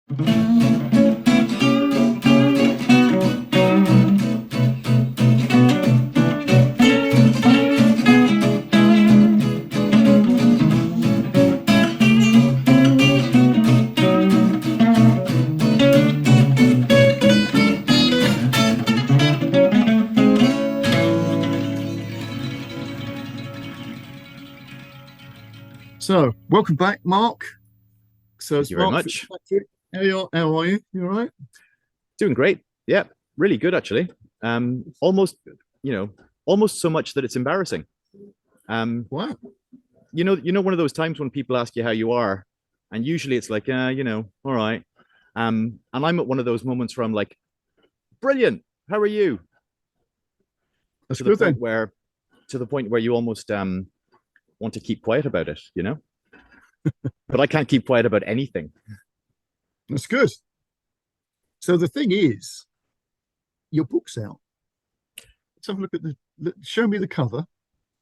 So, welcome back, Mark. So, Thank it's you very Mark much. Fitzpatrick. How are you? You all right? Doing great. Yeah, really good actually. Almost, almost so much that it's embarrassing. Wow. One of those times when people ask you how you are, and usually it's like, all right. And I'm at one of those moments where I'm like, brilliant. How are you? That's To the good point then. where, to the point where you almost want to keep quiet about it, But I can't keep quiet about anything. That's good. So, the thing is, your book's out. Let's have a look at show me the cover.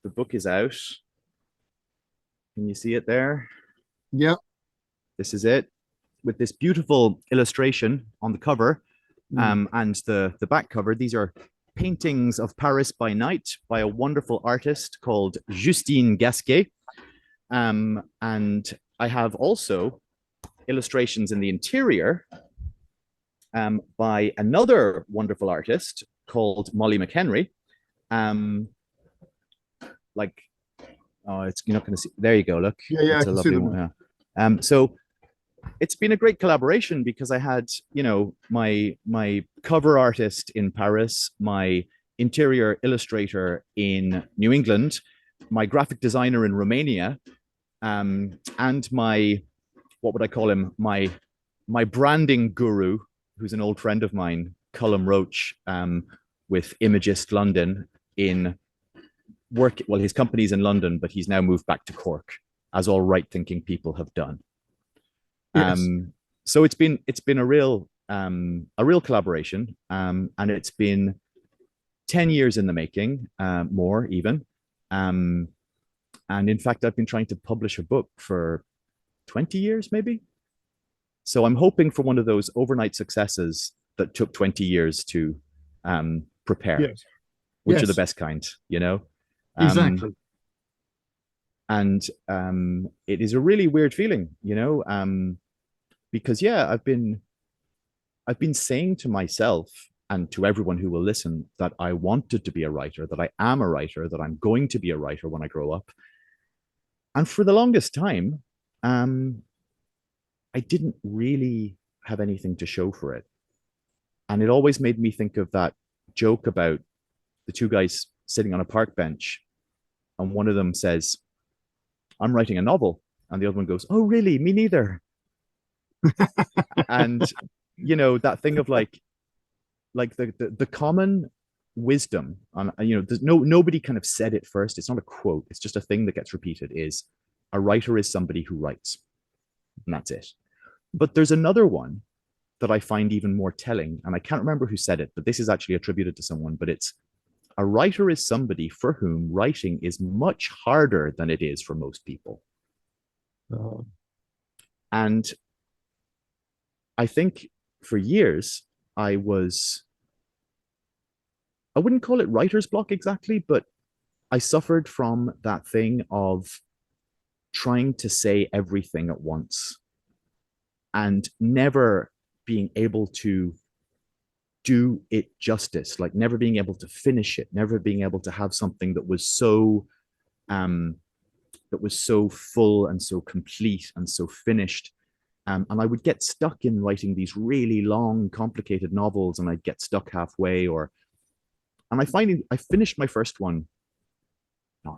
The book is out. Can you see it there? Yeah. This is it, with this beautiful illustration on the cover, and the back cover. These are paintings of Paris by night by a wonderful artist called Justine Gasquet. And I have also illustrations in the interior by another wonderful artist called Molly McHenry. You're not going to see. There you go. Look, Yeah, I it's a can see lovely them. one. So it's been a great collaboration because I had, my cover artist in Paris, my interior illustrator in New England, my graphic designer in Romania, and my, what would I call him? My branding guru, who's an old friend of mine, Cullum Roach, with Imagist London in work. Well, his company's in London, but he's now moved back to Cork, as all right-thinking people have done. Yes. So it's been a real collaboration, and it's been 10 years in the making, more even. And in fact, I've been trying to publish a book for 20 years, maybe. So I'm hoping for one of those overnight successes that took 20 years to prepare, Yes. which are the Yes. best kind, Exactly. And it is a really weird feeling, because yeah, I've been saying to myself and to everyone who will listen that I wanted to be a writer, that I am a writer, that I'm going to be a writer when I grow up. And for the longest time, I didn't really have anything to show for it. And it always made me think of that joke about the two guys sitting on a park bench, and one of them says, I'm writing a novel. And the other one goes, oh, really? Me neither. And, that thing of like the common wisdom on, there's nobody kind of said it first. It's not a quote. It's just a thing that gets repeated is a writer is somebody who writes, and that's it. But there's another one that I find even more telling, and I can't remember who said it, but this is actually attributed to someone, but it's a writer is somebody for whom writing is much harder than it is for most people. And I think for years, I wouldn't call it writer's block exactly, but I suffered from that thing of trying to say everything at once and never being able to do it justice, like never being able to finish it, never being able to have something that was so full and so complete and so finished. And I would get stuck in writing these really long, complicated novels, and I'd get stuck halfway. And I finished my first one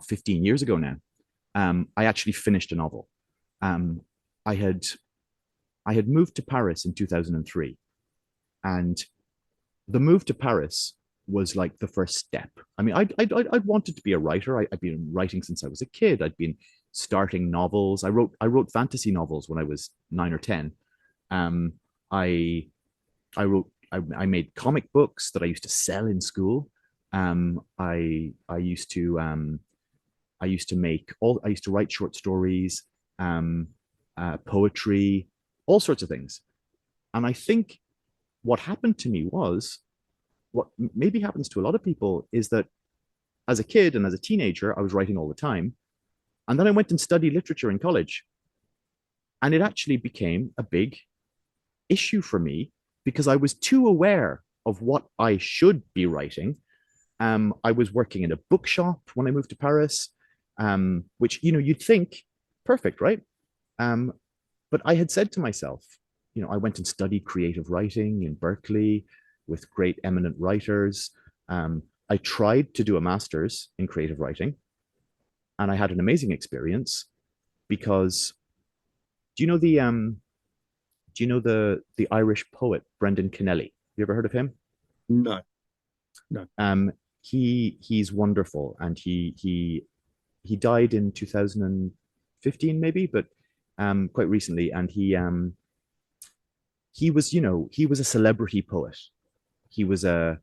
15 years ago now. I actually finished a novel. I had moved to Paris in 2003, and the move to Paris was like the first step. I mean, I'd wanted to be a writer. I'd been writing since I was a kid. I'd been starting novels. I wrote fantasy novels when I was 9 or 10. I made comic books that I used to sell in school. I used to write short stories, poetry, all sorts of things. And I think what happened to me was what maybe happens to a lot of people is that as a kid and as a teenager, I was writing all the time. And then I went and studied literature in college. And it actually became a big issue for me because I was too aware of what I should be writing. I was working in a bookshop when I moved to Paris, which, you'd think perfect, right? But I had said to myself, I went and studied creative writing in Berkeley with great eminent writers. I tried to do a master's in creative writing, and I had an amazing experience because do you know the Irish poet Brendan Kennelly? You ever heard of him? No, no. He's wonderful, and he died in 2015 maybe, but quite recently, and he was a celebrity poet. He was a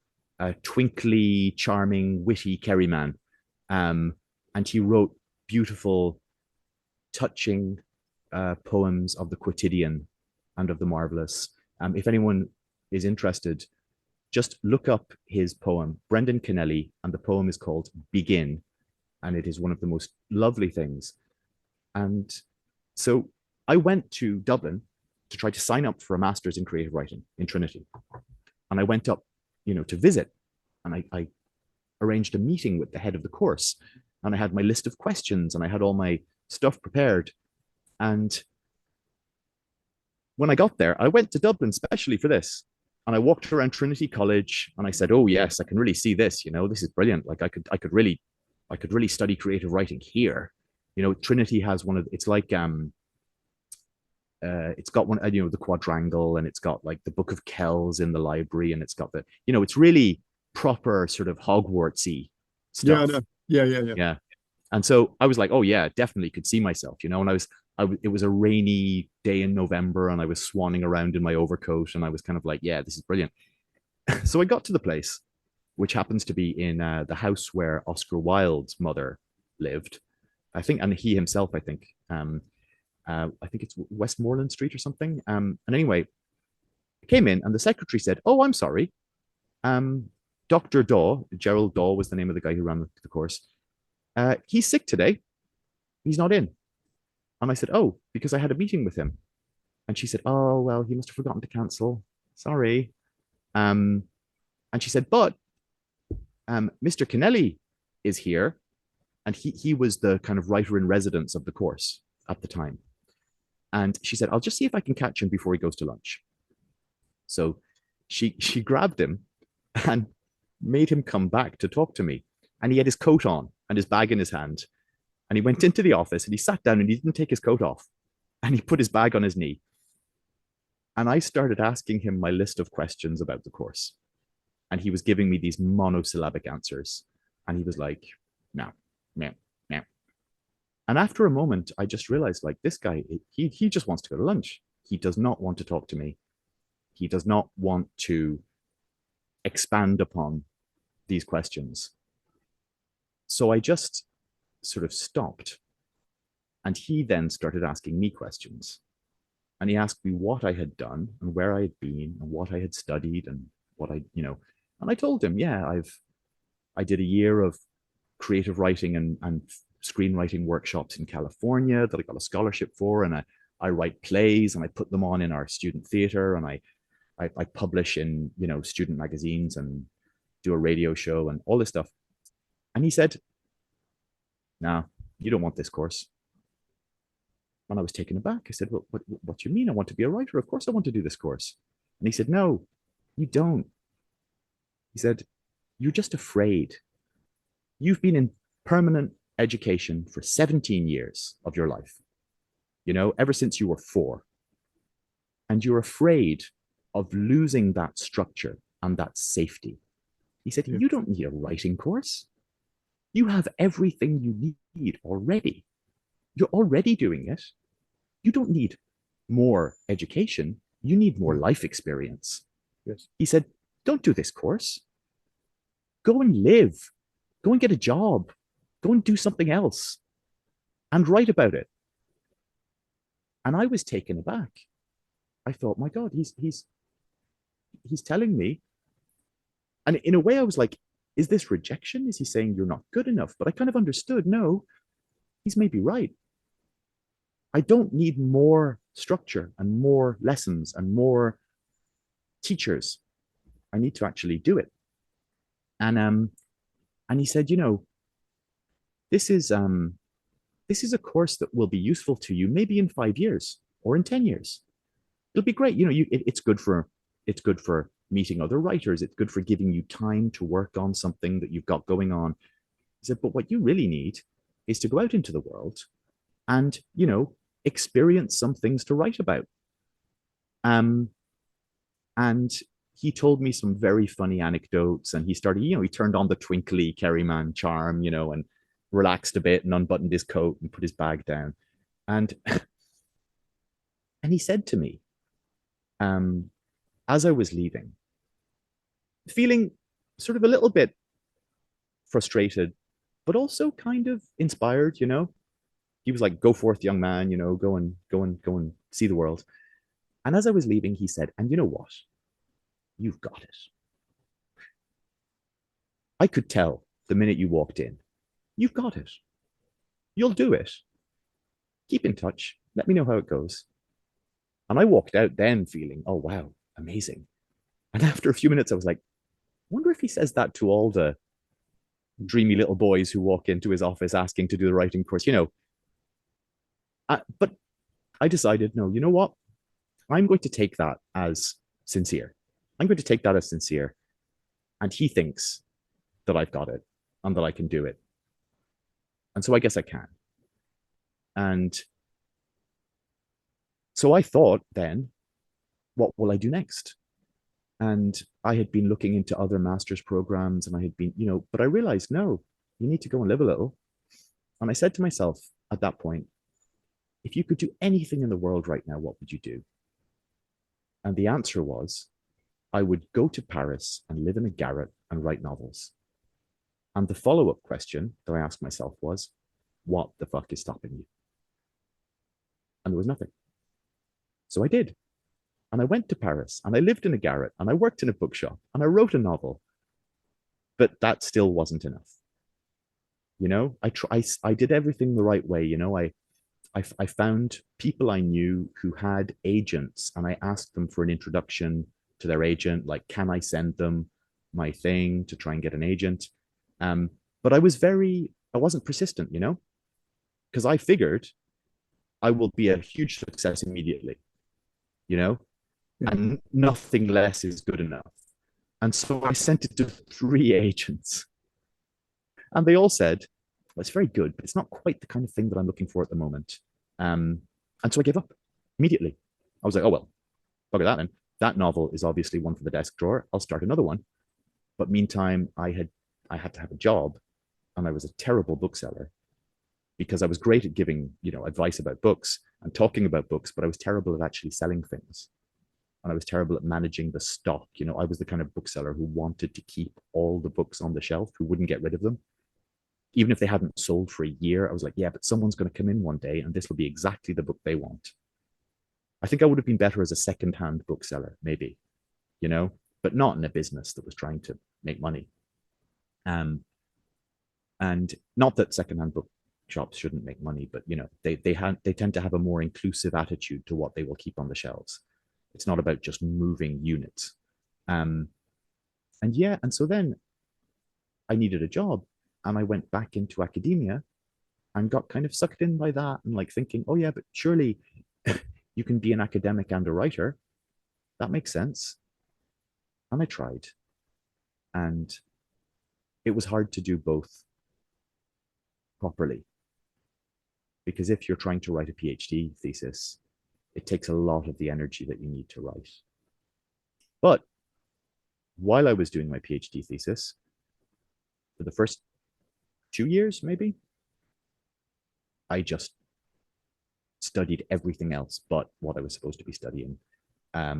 twinkly, charming, witty Kerry man, and he wrote beautiful, touching poems of the quotidian and of the marvelous. If anyone is interested, just look up his poem, Brendan Kennelly, and the poem is called Begin, and it is one of the most lovely things. And so I went to Dublin to try to sign up for a master's in creative writing in Trinity. And I went up, to visit, and I arranged a meeting with the head of the course, and I had my list of questions, and I had all my stuff prepared. And when I got there, I went to Dublin specially for this. And I walked around Trinity College and I said, oh yes, I can really see this, this is brilliant. Like I could really study creative writing here. Trinity has it's like it's got one, the quadrangle, and it's got like the Book of Kells in the library, and it's got it's really proper sort of Hogwartsy stuff. Yeah. And so I was like, oh yeah, definitely could see myself, and it was a rainy day in November, and I was swanning around in my overcoat, and I was kind of like, yeah, this is brilliant. So I got to the place, which happens to be in the house where Oscar Wilde's mother lived, I think, and he himself, I think. I think it's Westmoreland Street or something. And anyway, I came in, and the secretary said, oh, I'm sorry. Dr. Daw, Gerald Daw was the name of the guy who ran the course. He's sick today. He's not in. And I said, oh, because I had a meeting with him. And she said, oh, well, he must have forgotten to cancel. Sorry. And she said, but Mr. Kennelly is here. And he was the kind of writer in residence of the course at the time. And she said, I'll just see if I can catch him before he goes to lunch. So she grabbed him and made him come back to talk to me. And he had his coat on and his bag in his hand. And he went into the office and he sat down and he didn't take his coat off. And he put his bag on his knee. And I started asking him my list of questions about the course. And he was giving me these monosyllabic answers. And he was like, no, no, no. And after a moment, I just realized, like, this guy, he just wants to go to lunch. He does not want to talk to me. He does not want to expand upon these questions. So I just sort of stopped. And he then started asking me questions. And he asked me what I had done and where I had been and what I had studied and what and I told him, yeah, I did a year of creative writing and screenwriting workshops in California that I got a scholarship for. And I write plays and I put them on in our student theater, and I publish in, student magazines and do a radio show and all this stuff. And he said, no, you don't want this course. And I was taken aback. I said, well, what do you mean? I want to be a writer. Of course I want to do this course. And he said, no, you don't. He said, you're just afraid. You've been in permanent education for 17 years of your life, ever since you were 4. And you're afraid of losing that structure and that safety. He said, you don't need a writing course. You have everything you need already. You're already doing it. You don't need more education. You need more life experience. Yes. He said, don't do this course. Go and live. Go and get a job. Go and do something else and write about it. And I was taken aback. I thought, my God, he's telling me. And in a way, I was like, is this rejection? Is he saying you're not good enough? But I kind of understood, no, he's maybe right. I don't need more structure and more lessons and more teachers. I need to actually do it. And he said, this is this is a course that will be useful to you maybe in 5 years or in 10 years. It'll be great. It's good for meeting other writers. It's good for giving you time to work on something that you've got going on. He said, but what you really need is to go out into the world and, experience some things to write about. And he told me some very funny anecdotes, and he started, he turned on the twinkly Kerryman charm, and relaxed a bit and unbuttoned his coat and put his bag down. And and he said to me, as I was leaving, feeling sort of a little bit frustrated, but also kind of inspired, He was like, "Go forth, young man, go and see the world." And as I was leaving, he said, "And you know what? You've got it. I could tell the minute you walked in. You've got it. You'll do it. Keep in touch. Let me know how it goes." And I walked out then feeling, oh, wow, amazing. And after a few minutes, I was like, wonder if he says that to all the dreamy little boys who walk into his office asking to do the writing course, But I decided, no, you know what? I'm going to take that as sincere. I'm going to take that as sincere. And he thinks that I've got it and that I can do it. And so I guess I can. And so I thought then, what will I do next? And I had been looking into other master's programs, and I had been, but I realized, no, you need to go and live a little. And I said to myself at that point, if you could do anything in the world right now, what would you do? And the answer was, I would go to Paris and live in a garret and write novels. And the follow-up question that I asked myself was, what the fuck is stopping you? And there was nothing. So I did. And I went to Paris and I lived in a garret and I worked in a bookshop and I wrote a novel. But that still wasn't enough. I did everything the right way. I found people I knew who had agents, and I asked them for an introduction to their agent. Like, can I send them my thing to try and get an agent? But I wasn't persistent, because I figured I will be a huge success immediately, and nothing less is good enough. And so I sent it to 3 agents, and they all said, well, it's very good, but it's not quite the kind of thing that I'm looking for at the moment. And so I gave up immediately. I was like, oh, well, bugger that then. That novel is obviously one for the desk drawer. I'll start another one. But meantime, I had to have a job, and I was a terrible bookseller because I was great at giving, advice about books and talking about books, but I was terrible at actually selling things. And I was terrible at managing the stock. I was the kind of bookseller who wanted to keep all the books on the shelf, who wouldn't get rid of them. Even if they hadn't sold for a year, I was like, yeah, but someone's going to come in one day and this will be exactly the book they want. I think I would have been better as a secondhand bookseller, maybe, but not in a business that was trying to make money. And not that secondhand book shops shouldn't make money, but they tend to have a more inclusive attitude to what they will keep on the shelves. It's not about just moving units. And so then I needed a job, and I went back into academia and got kind of sucked in by that, and like thinking, oh yeah, but surely you can be an academic and a writer. That makes sense. And I tried. And it was hard to do both properly. Because if you're trying to write a PhD thesis, it takes a lot of the energy that you need to write. But while I was doing my PhD thesis, for the first 2 years, maybe, I just studied everything else but what I was supposed to be studying.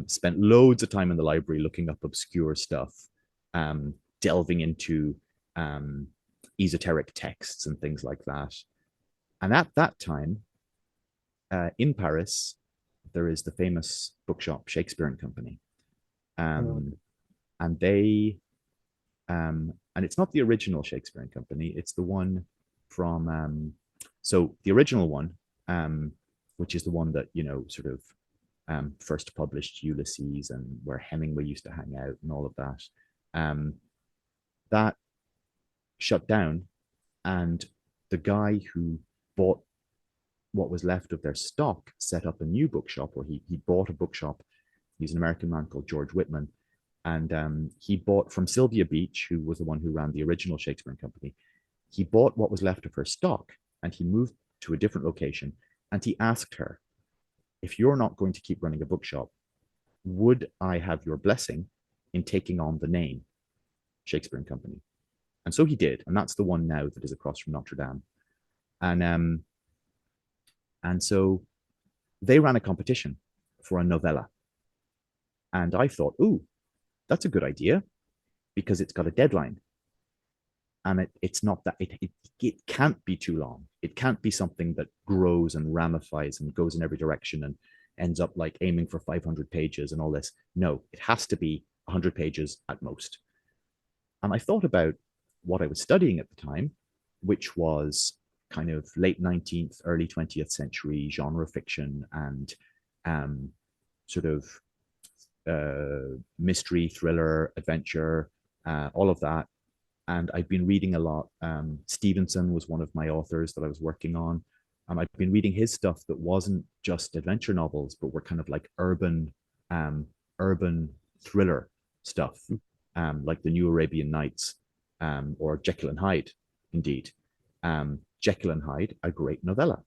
Spent loads of time in the library looking up obscure stuff, delving into esoteric texts and things like that. And at that time, in Paris, there is the famous bookshop Shakespeare and Company, Right. and they and it's not the original Shakespeare and Company. It's the one from so the original one, which is the one that sort of first published Ulysses and where Hemingway used to hang out and all of that. That shut down, and the guy who bought what was left of their stock set up a new bookshop, or he bought a bookshop. He's an American man called George Whitman, and he bought from Sylvia Beach, who was the one who ran the original Shakespeare and Company. He bought what was left of her stock, and he moved to a different location, and he asked her, if you're not going to keep running a bookshop, would I have your blessing in taking on the name Shakespeare and Company? And so he did, and that's the one now that is across from Notre Dame. And so they ran a competition for a novella, and I thought, ooh, that's a good idea because it's got a deadline, and it's not that it can't be too long. It can't be something that grows and ramifies and goes in every direction and ends up like aiming for 500 pages and all this. No, it has to be 100 pages at most. And I thought about what I was studying at the time, which was kind of late 19th, early 20th century genre fiction and sort of mystery, thriller, adventure, all of that. And I've been reading a lot. Stevenson was one of my authors that I was working on. And I've been reading his stuff that wasn't just adventure novels, but were kind of like urban thriller stuff, like the New Arabian Nights, or Jekyll and Hyde, indeed. Jekyll and Hyde, a great novella.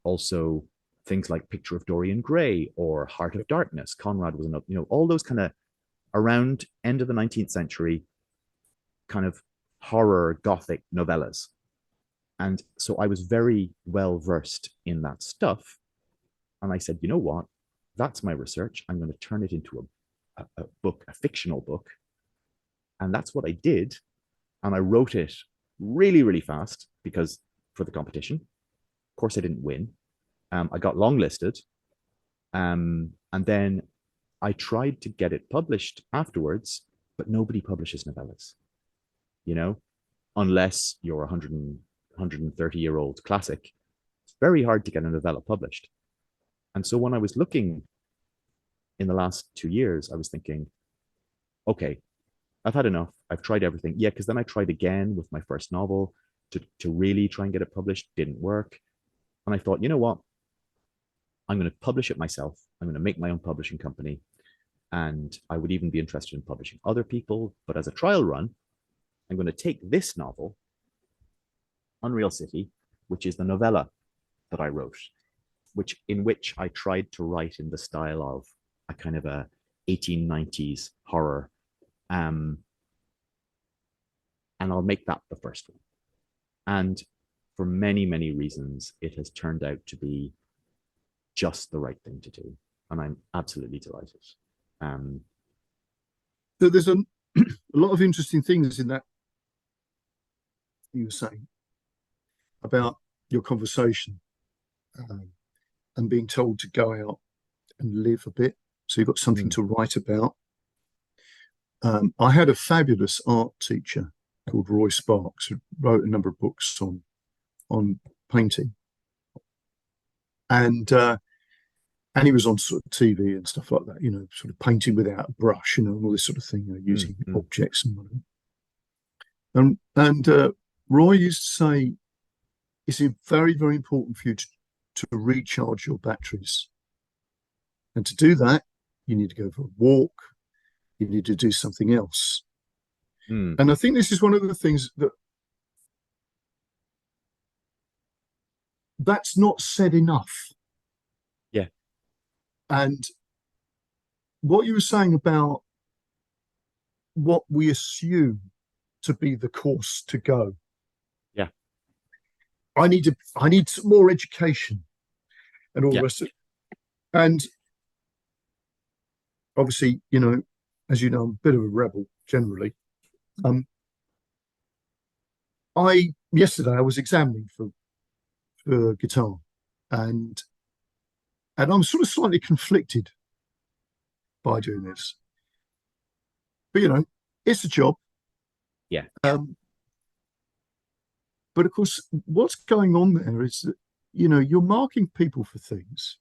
Also, things like Picture of Dorian Gray or Heart of Darkness. Conrad was another, all those kind of around end of the 19th century kind of horror gothic novellas. And so I was very well versed in that stuff. And I said, you know what? That's my research. I'm going to turn it into a book, a fictional book. And that's what I did. And I wrote it really, really fast because for the competition. Of course, I didn't win. I got longlisted. And then I tried to get it published afterwards, but nobody publishes novellas, unless you're a 130-year-old classic. It's very hard to get a novella published. And so when I was looking in the last 2 years, I was thinking, okay, I've had enough. I've tried everything. Yeah, because then I tried again with my first novel to really try and get it published. Didn't work. And I thought, you know what? I'm going to publish it myself. I'm going to make my own publishing company. And I would even be interested in publishing other people. But as a trial run, I'm going to take this novel, Unreal City, which is the novella that I wrote, in which I tried to write in the style of a kind of a 1890s horror. And I'll make that the first one. And for many, many reasons, it has turned out to be just the right thing to do. And I'm absolutely delighted. So there's a lot of interesting things in that you were saying about your conversation, and being told to go out and live a bit. So you've got something to write about. I had a fabulous art teacher called Roy Sparks, who wrote a number of books on painting, and he was on sort of TV and stuff like that, sort of painting without a brush, and all this sort of thing, using objects and whatever. And Roy used to say, it's very, very important for you to recharge your batteries, and to do that, you need to go for a walk. You need to do something else. And I think this is one of the things that's not said enough. Yeah. And what you were saying about what we assume to be the course to go. Yeah. I need some more education and all the rest of it. And obviously, as you know, I'm a bit of a rebel generally. Yesterday I was examining for guitar, and And I'm sort of slightly conflicted by doing this. But, you know, it's a job. Yeah. But of course, what's going on there is that, you know, you're marking people for things,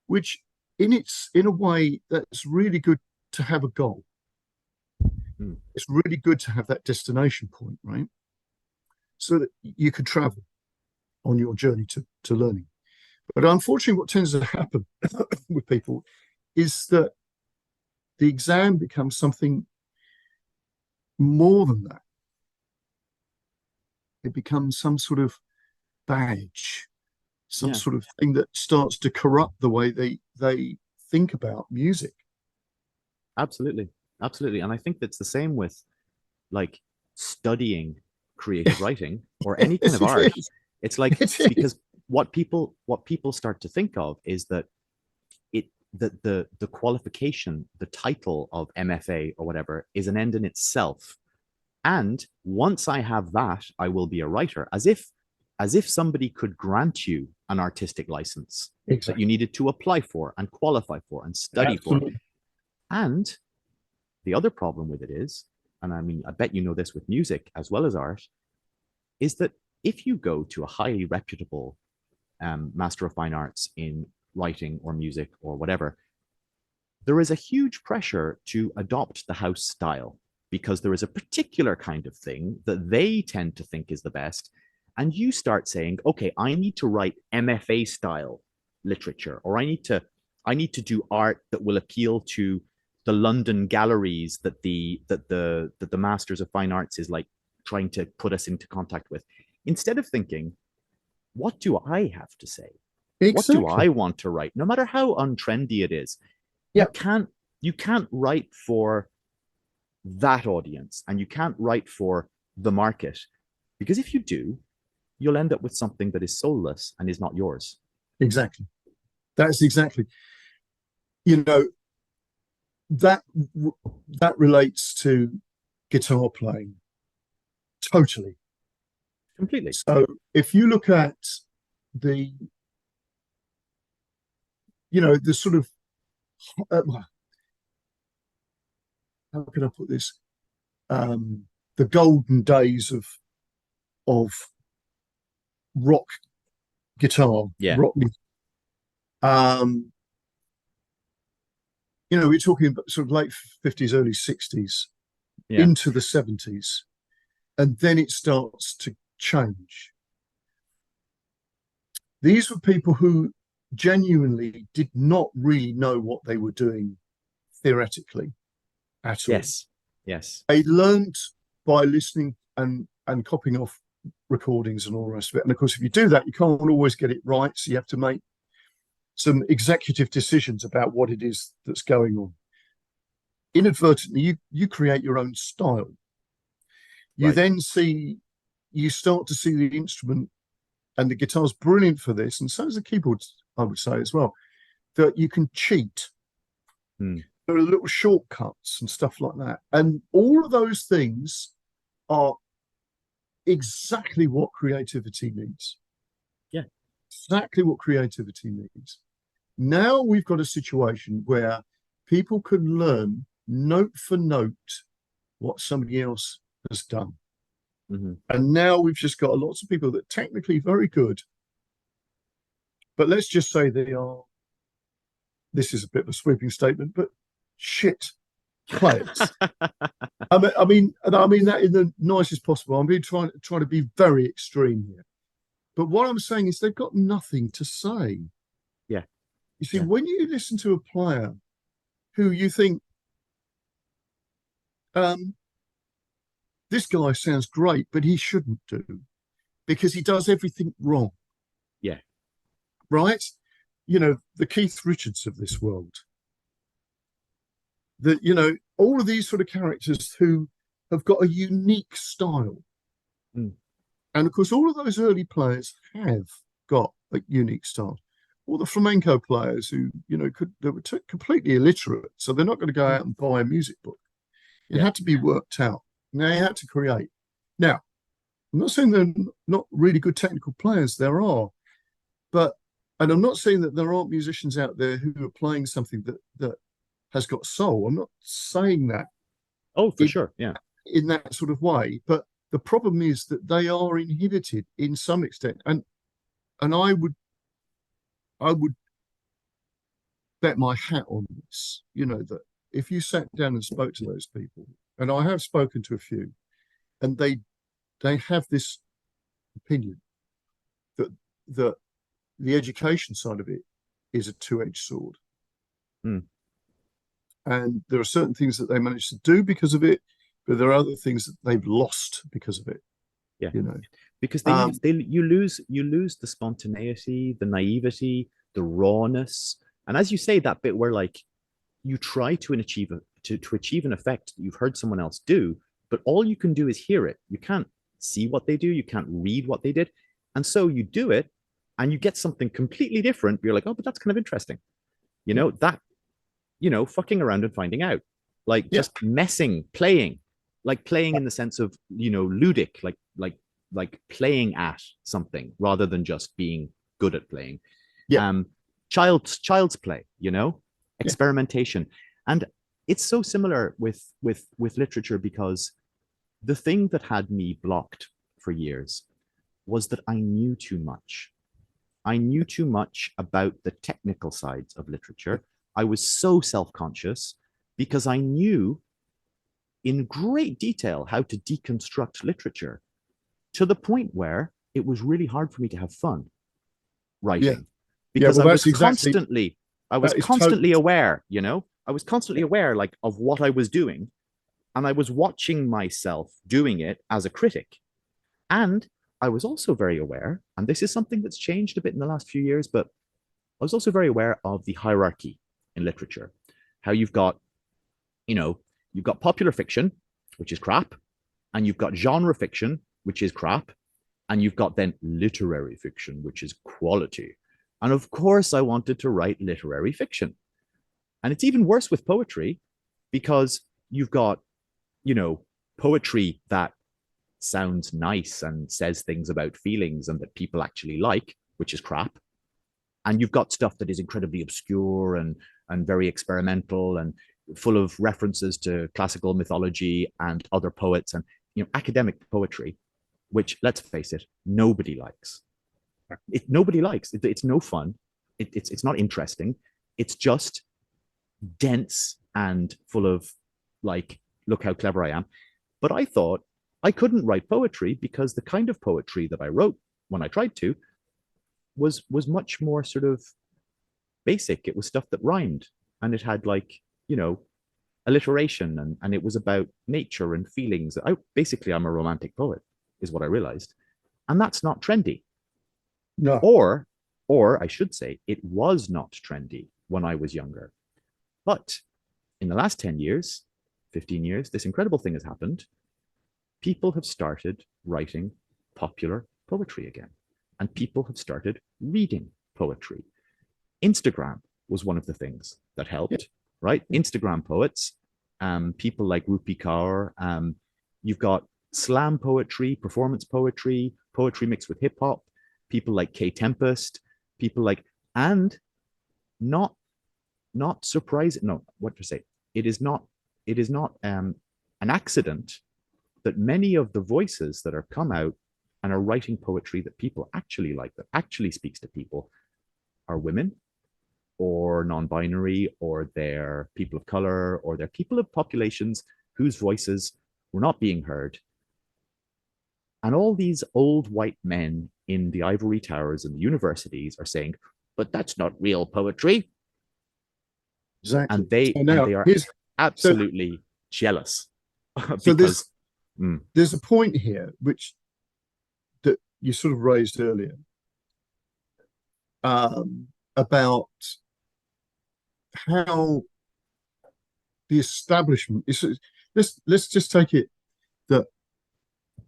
which in a way, that's really good to have a goal. It's really good to have that destination point, right? So that you could travel on your journey to learning. But unfortunately, what tends to happen with people is that the exam becomes something more than that. It becomes some sort of badge, some sort of thing that starts to corrupt the way they think about music. Absolutely. Absolutely. And I think that's the same with like studying creative writing or any kind of art. It's like, because what people start to think of is that the qualification, the title of MFA or whatever is an end in itself. And once I have that, I will be a writer, as if somebody could grant you an artistic license that you needed to apply for and qualify for and study for. And the other problem with it is, and I mean, I bet you know this with music as well as art, is that if you go to a highly reputable Master of Fine Arts in writing or music or whatever, there is a huge pressure to adopt the house style because there is a particular kind of thing that they tend to think is the best. And you start saying, okay, I need to write MFA style literature, or I need to do art that will appeal to the London galleries that the Masters of Fine Arts is like trying to put us into contact with, instead of thinking, what do I have to say? What do I want to write? No matter how untrendy it is, you can't write for that audience, and you can't write for the market, because if you do, you'll end up with something that is soulless and is not yours. Exactly. That's exactly. You know, that relates to guitar playing totally. Completely. So if you look at the, you know, the sort of, how can I put this? The golden days of rock guitar, rock. You know, we're talking about sort of late 50s, early 60s, into the 70s, and then it starts to change. These were people who genuinely did not really know what they were doing theoretically at all. Yes. They learned by listening and copying off recordings and all the rest of it. And of course, if you do that, you can't always get it right. So you have to make some executive decisions about what it is that's going on. Inadvertently, you create your own style. You then you start to see the instrument, and the guitar's brilliant for this, and so is the keyboard, I would say as well, that you can cheat. There are little shortcuts and stuff like that. And all of those things are exactly what creativity needs. Yeah. Exactly what creativity needs. Now we've got a situation where people can learn note for note what somebody else has done. And now we've just got lots of people that are technically very good, but let's just say they are, this is a bit of a sweeping statement, but shit players. I mean that in the nicest possible. I'm being trying to be very extreme here. But what I'm saying is they've got nothing to say. Yeah. You see, when you listen to a player who you think, this guy sounds great, but he shouldn't do, because he does everything wrong. Yeah. Right? You know, the Keith Richards of this world. That, you know, all of these sort of characters who have got a unique style. And of course, all of those early players have got a unique style. All the flamenco players who, you know, they were completely illiterate, so they're not going to go out and buy a music book. It had to be worked out. Now you had to create. Now, I'm not saying they're not really good technical players. There are, but and I'm not saying that there aren't musicians out there who are playing something that has got soul. I'm not saying that Oh, for sure. Yeah. in that sort of way, but the problem is that they are inhibited in some extent, and I would bet my hat on this, that if you sat down and spoke to those people, and I have spoken to a few, and they have this opinion that the education side of it is a two-edged sword. Mm. And there are certain things that they manage to do because of it, but there are other things that they've lost because of it. Yeah. Because you lose the spontaneity, the naivety, the rawness. And as you say, that bit where like you try to achieve an effect that you've heard someone else do, but all you can do is hear it. You can't see what they do, you can't read what they did. And so you do it and you get something completely different. You're like, oh, but that's kind of interesting. Fucking around and finding out. Like just messing, playing in the sense of, ludic, like playing at something rather than just being good at playing. Child's play, experimentation. And it's so similar with literature, because the thing that had me blocked for years was that I knew too much. I knew too much about the technical sides of literature. I was so self-conscious because I knew in great detail how to deconstruct literature, to the point where it was really hard for me to have fun writing, because I was constantly aware, I was constantly aware like of what I was doing, and I was watching myself doing it as a critic. And I was also very aware, and this is something that's changed a bit in the last few years, but I was also very aware of the hierarchy in literature. How you've got popular fiction, which is crap, and you've got genre fiction, which is crap, and you've got then literary fiction, which is quality. And of course, I wanted to write literary fiction. And it's even worse with poetry, because you've got, poetry that sounds nice and says things about feelings and that people actually like, which is crap. And you've got stuff that is incredibly obscure and very experimental and full of references to classical mythology and other poets and academic poetry, which, let's face it, nobody likes. Nobody likes. It's no fun. It's not interesting. It's just dense and full of like, look how clever I am. But I thought I couldn't write poetry because the kind of poetry that I wrote when I tried to was much more sort of basic. It was stuff that rhymed, and it had like, alliteration, and it was about nature and feelings. I'm a romantic poet, is what I realized. And that's not trendy. No. Or I should say, it was not trendy when I was younger. But in the last 10 years, 15 years, this incredible thing has happened. People have started writing popular poetry again, and people have started reading poetry. Instagram was one of the things that helped, right? Instagram poets, people like Rupi Kaur. You've got slam poetry, performance poetry, poetry mixed with hip hop, people like K Tempest, people like, and not surprising. No, what to say? It is not an accident that many of the voices that are come out and are writing poetry that people actually like, that actually speaks to people, are women, or non-binary, or they're people of color, or they're people of populations whose voices were not being heard. And all these old white men in the ivory towers and the universities are saying, but that's not real poetry. Exactly. And they are absolutely jealous. So there's a point here that you sort of raised earlier, about how the establishment is. Let's just take it that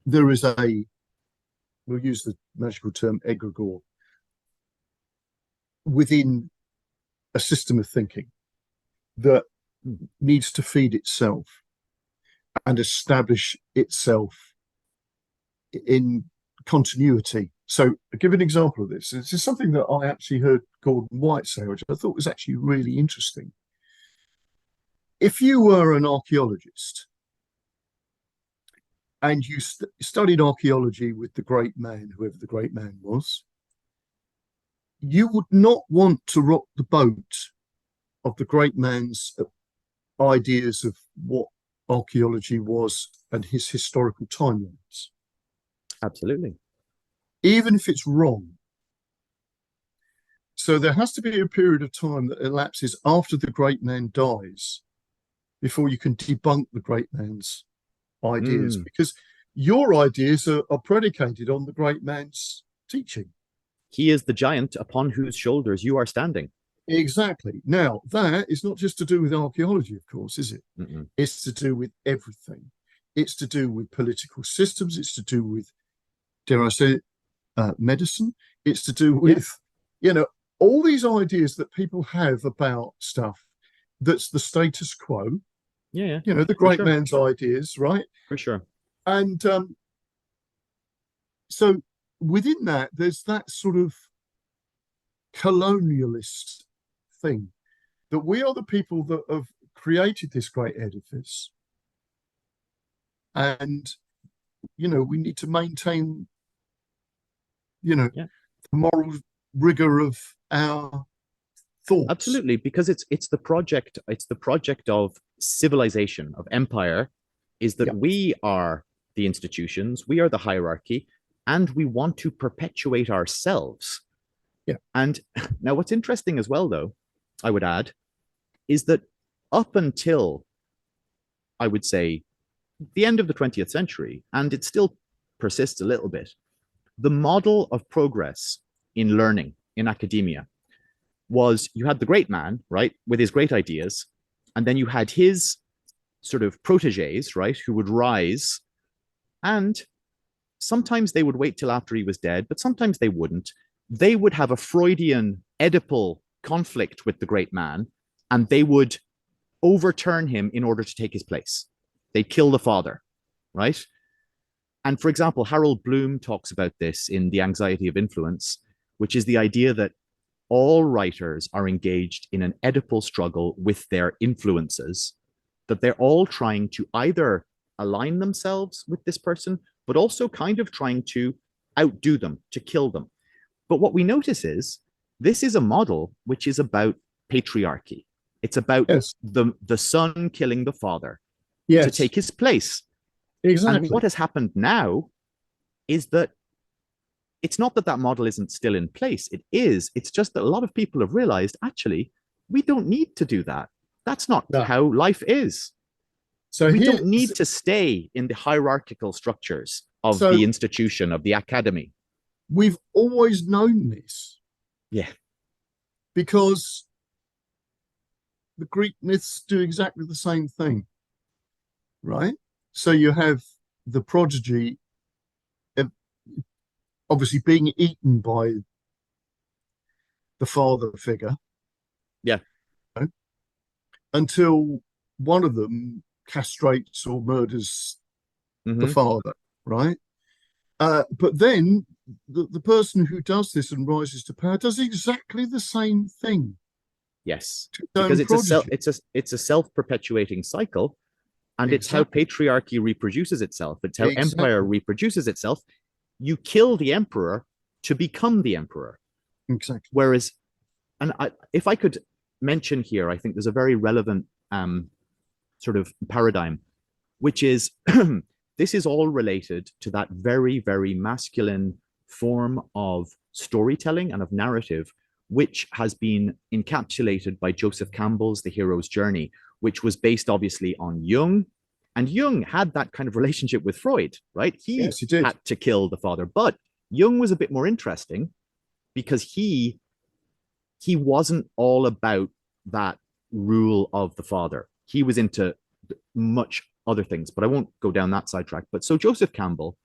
there is we'll use the magical term egregore within a system of thinking that needs to feed itself and establish itself in continuity So, to give an example of this. This is something that I actually heard Gordon White say, which I thought was actually really interesting. If you were an archaeologist and you studied archaeology with the great man, whoever the great man was, you would not want to rock the boat of the great man's ideas of what archaeology was and his historical timelines. Absolutely. Even if it's wrong. So there has to be a period of time that elapses after the great man dies before you can debunk the great man's ideas, because your ideas are predicated on the great man's teaching. He is the giant upon whose shoulders you are standing. Exactly. Now, that is not just to do with archaeology, of course, is it? It's to do with everything. It's to do with political systems. It's to do with, dare I say, medicine. It's to do with, all these ideas that people have about stuff that's the status quo. Yeah. The great man's ideas, right? For sure. And so within that, there's that sort of colonialist thing that we are the people that have created this great edifice. And, we need to maintain, the moral rigor of our thoughts. Absolutely, because it's the project of civilization, of empire, is that we are the institutions, we are the hierarchy, and we want to perpetuate ourselves. Yeah. And now what's interesting as well, though, I would add, is that up until, I would say, the end of the 20th century, and it still persists a little bit, the model of progress in learning, in academia, was you had the great man, right, with his great ideas, and then you had his sort of proteges, right, who would rise, and sometimes they would wait till after he was dead, but sometimes they wouldn't. They would have a Freudian Oedipal conflict with the great man, and they would overturn him in order to take his place. They'd kill the father, right? And for example, Harold Bloom talks about this in The Anxiety of Influence, which is the idea that all writers are engaged in an Oedipal struggle with their influences, that they're all trying to either align themselves with this person, but also kind of trying to outdo them, to kill them. But what we notice is this is a model which is about patriarchy. It's about the son killing the father to take his place. Exactly. And what has happened now is that it's not that model isn't still in place. It is. It's just that a lot of people have realized, actually, we don't need to do that. That's not how life is. So we don't need to stay in the hierarchical structures of the institution, of the academy. We've always known this. Yeah. Because the Greek myths do exactly the same thing, right? So you have the prodigy obviously being eaten by the father figure. Yeah. Until one of them castrates or murders the father, right? But then the person who does this and rises to power does exactly the same thing. Yes, because it's a self-perpetuating cycle, and it's how patriarchy reproduces itself. It's how empire reproduces itself. You kill the emperor to become the emperor. Exactly. Whereas, if I could mention here, I think there's a very relevant sort of paradigm, which is this is all related to that very, very masculine form of storytelling and of narrative, which has been encapsulated by Joseph Campbell's The Hero's Journey, which was based obviously on Jung. And Jung had that kind of relationship with Freud, right? He had to kill the father. But Jung was a bit more interesting because he wasn't all about that rule of the father. He was into much other things, but I won't go down that sidetrack. But so Joseph Campbell,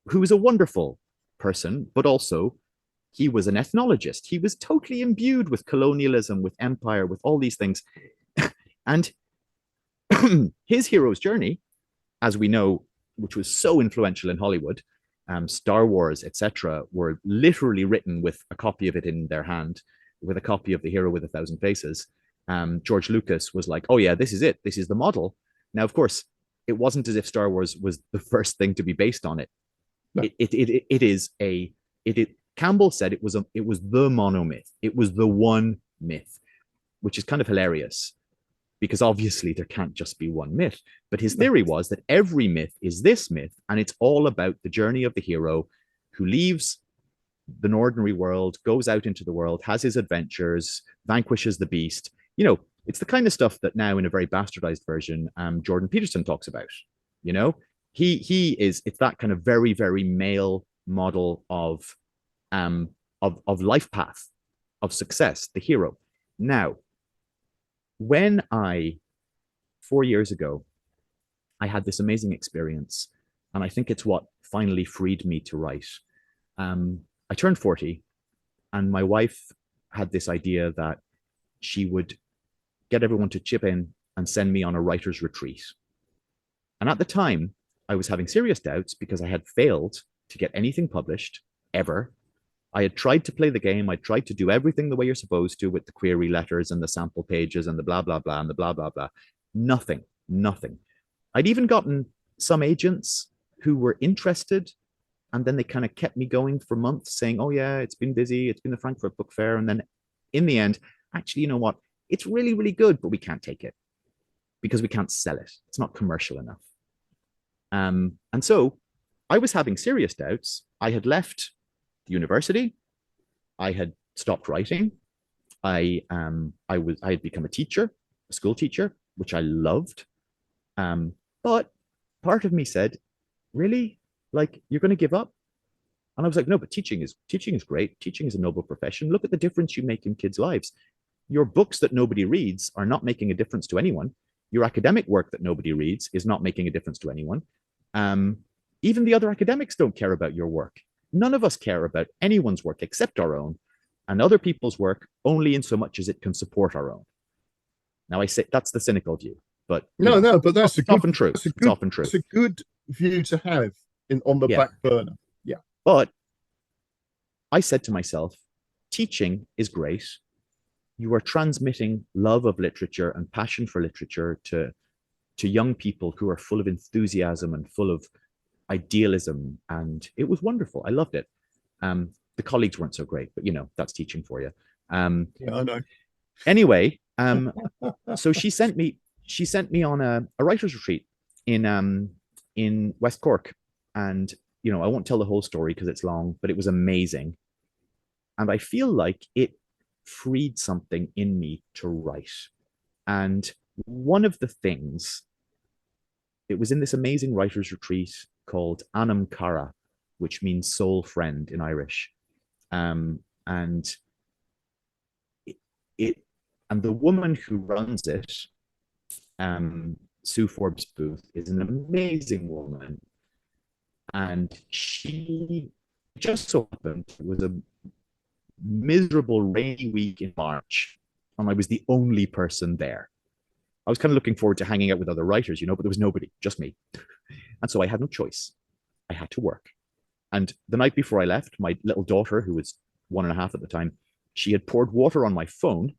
who is a wonderful person, but also he was an ethnologist. He was totally imbued with colonialism, with empire, with all these things. And his hero's journey, as we know, which was so influential in Hollywood, Star Wars, etc., were literally written with a copy of it in their hand, with a copy of The Hero with a Thousand Faces. George Lucas was like, "Oh yeah, this is it. This is the model." Now, of course, it wasn't as if Star Wars was the first thing to be based on it. No. It is a it. Campbell said it was the monomyth. It was the one myth, which is kind of hilarious because obviously there can't just be one myth. But his theory was that every myth is this myth, and it's all about the journey of the hero who leaves the ordinary world, goes out into the world, has his adventures, vanquishes the beast. You know, it's the kind of stuff that now, in a very bastardized version, Jordan Peterson talks about. You know, it's that kind of very, very male model of life path, of success, the hero. Now, when 4 years ago, I had this amazing experience, and I think it's what finally freed me to write. I turned 40, and my wife had this idea that she would get everyone to chip in and send me on a writer's retreat. And at the time, I was having serious doubts because I had failed to get anything published ever. I had tried to play the game. I tried to do everything the way you're supposed to with the query letters and the sample pages and the blah, blah, blah, and the blah, blah, blah. Nothing. I'd even gotten some agents who were interested, and then they kind of kept me going for months saying, "Oh yeah, it's been busy. It's been the Frankfurt Book Fair." And then in the end, actually, you know what? It's really, really good, but we can't take it because we can't sell it. It's not commercial enough. And so I was having serious doubts. I had left the university. I had stopped writing. I had become a teacher, a school teacher, which I loved. But part of me said, "Really? Like, you're going to give up?" And I was like, "No, but teaching is great. Teaching is a noble profession. Look at the difference you make in kids' lives. Your books that nobody reads are not making a difference to anyone. Your academic work that nobody reads is not making a difference to anyone. Even the other academics don't care about your work. None of us care about anyone's work except our own, and other people's work only in so much as it can support our own." Now, I say that's the cynical view, but but that's often true. It's often true. It's a good view to have on the back burner. Yeah. But I said to myself, teaching is great. You are transmitting love of literature and passion for literature to young people who are full of enthusiasm and full of idealism. And it was wonderful. I loved it. The colleagues weren't so great, but that's teaching for you. Yeah, I know. Anyway, so she sent me on a writer's retreat in West Cork. And, I won't tell the whole story because it's long, but it was amazing. And I feel like it freed something in me to write. And one of the things, it was in this amazing writer's retreat called Anam Cara, which means soul friend in Irish. And the woman who runs it, Sue Forbes Booth, is an amazing woman. And she just so happened it was a miserable rainy week in March, and I was the only person there. I was kind of looking forward to hanging out with other writers, but there was nobody, just me. And so I had no choice. I had to work. And the night before I left, my little daughter, who was 1.5 at the time, she had poured water on my phone.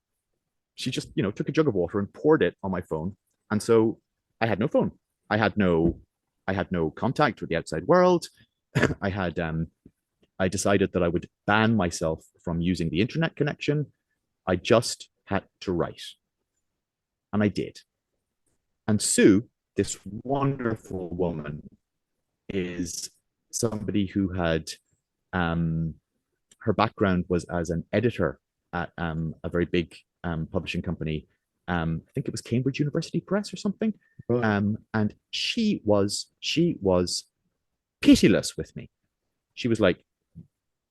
She just, took a jug of water and poured it on my phone. And so I had no phone. I had no contact with the outside world. I decided that I would ban myself from using the internet connection. I just had to write. And I did. And Sue, this wonderful woman, is somebody who had, her background was as an editor at a very big publishing company. I think it was Cambridge University Press or something. Right. And she was pitiless with me. She was like,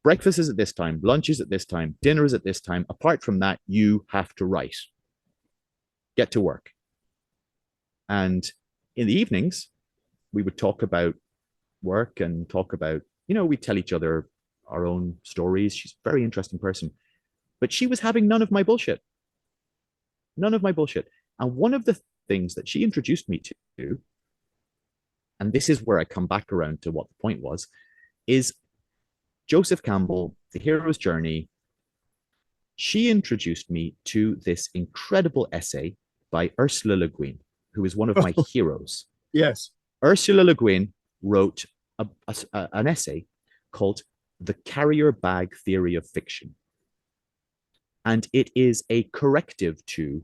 breakfast is at this time, lunch is at this time, dinner is at this time. Apart from that, you have to write. Get to work. And in the evenings, we would talk about work and talk about, we tell each other our own stories. She's a very interesting person. But she was having none of my bullshit. None of my bullshit. And one of the things that she introduced me to, and this is where I come back around to what the point was, is Joseph Campbell, The Hero's Journey. She introduced me to this incredible essay by Ursula Le Guin, who is one of my heroes. Yes. Ursula Le Guin wrote an essay called The Carrier Bag Theory of Fiction. And it is a corrective to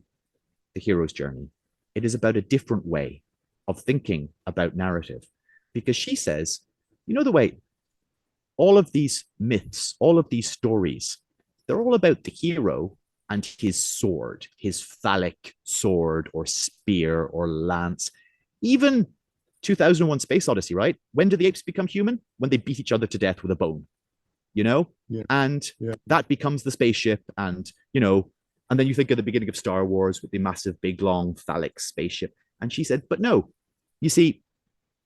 The Hero's Journey. It is about a different way of thinking about narrative. Because she says, you know, the way all of these myths, all of these stories, they're all about the hero and his sword, his phallic sword or spear or lance. Even 2001 Space Odyssey, right? When do the apes become human? When they beat each other to death with a bone, you know? Yeah. And that becomes the spaceship. And, you know, and then you think of the beginning of Star Wars with the massive, big, long phallic spaceship. And she said, but no, you see,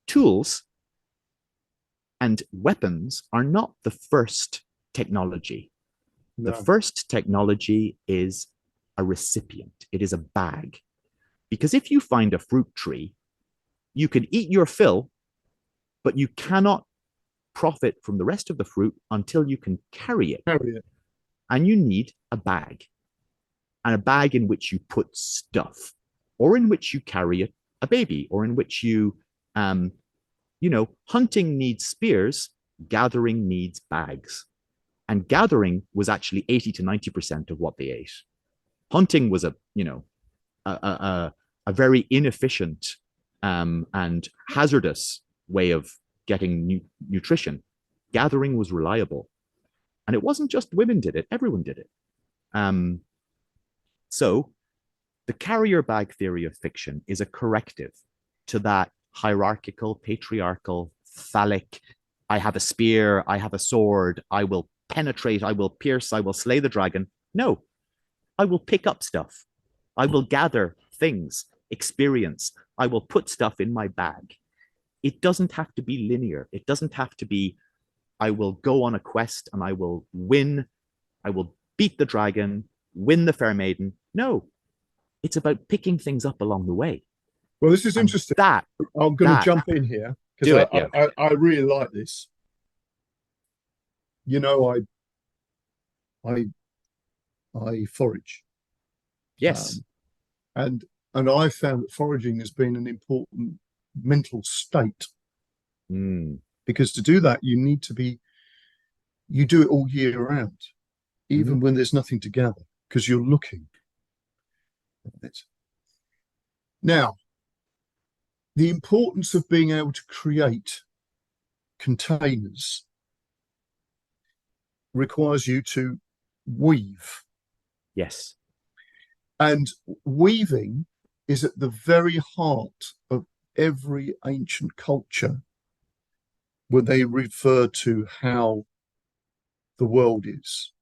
tools and weapons are not the first technology. No. The first technology is a recipient. It is a bag. Because if you find a fruit tree, you can eat your fill, but you cannot profit from the rest of the fruit until you can carry it. And you need a bag. And a bag in which you put stuff, or in which you carry a baby, or in which you, you know, hunting needs spears, gathering needs bags. And gathering was actually 80 to 90% of what they ate. Hunting was a very inefficient and hazardous way of getting nutrition. Gathering was reliable. And it wasn't just women did it, everyone did it. So the carrier bag theory of fiction is a corrective to that hierarchical, patriarchal, phallic, I have a spear, I have a sword, I will penetrate, I will pierce, I will slay the dragon. No, I will pick up stuff. I will gather things, experience. I will put stuff in my bag. It doesn't have to be linear. It doesn't have to be, I will go on a quest and I will win. I will beat the dragon, win the fair maiden. No, it's about picking things up along the way. Well, this is interesting. I'm going to jump in here because I really like this. You know, I forage. Yes. And I found that foraging has been an important mental state. Because to do that, you do it all year round, even when there's nothing to gather, because you're looking. Now, the importance of being able to create containers requires you to weave. Yes. And weaving is at the very heart of every ancient culture when they refer to how the world is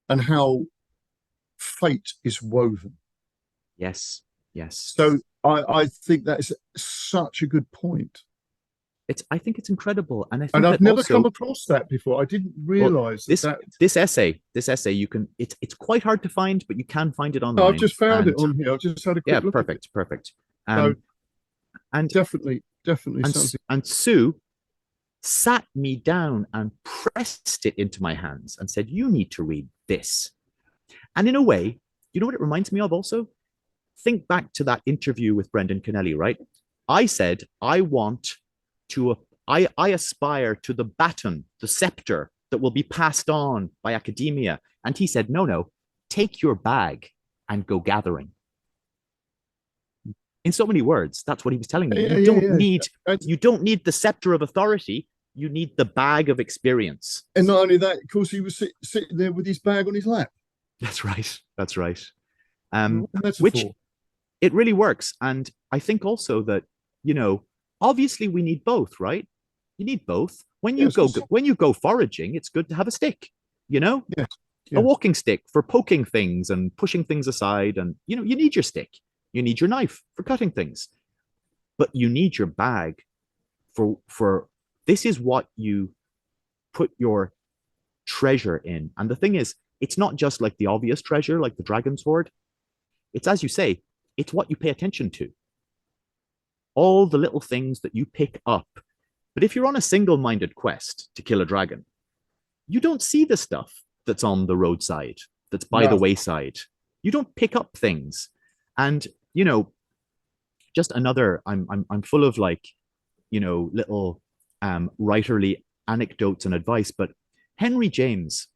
and how fate is woven. Yes, yes. So I think that is such a good point. I think it's incredible, and I think I've never come across that before. I didn't realize this essay. You can. It's quite hard to find, but you can find it online. I've just found it on here. I just had a quick look. Perfect. And definitely. And Sue sat me down and pressed it into my hands and said, "You need to read this." And in a way, you know what it reminds me of also? Think back to that interview with Brendan Kennelly, right? I said, I aspire to the baton, the scepter that will be passed on by academia. And he said, no, take your bag and go gathering. In so many words, that's what he was telling me. You don't need the scepter of authority. You need the bag of experience. And not only that, of course, he was sitting there with his bag on his lap. That's right. Which it really works. And I think also that, you know, obviously we need both, right? You need both. When you go foraging, it's good to have a stick, you know? Yes. A walking stick for poking things and pushing things aside. And, you know, you need your stick. You need your knife for cutting things. But you need your bag for this is what you put your treasure in. And the thing is, it's not just like the obvious treasure, like the dragon sword. It's, as you say, it's what you pay attention to. All the little things that you pick up But if you're on a single-minded quest to kill a dragon, you don't see the stuff that's on the roadside, that's by the wayside. You don't pick up things. And, you know, just another, I'm full of like, you know, little writerly anecdotes and advice, but Henry James,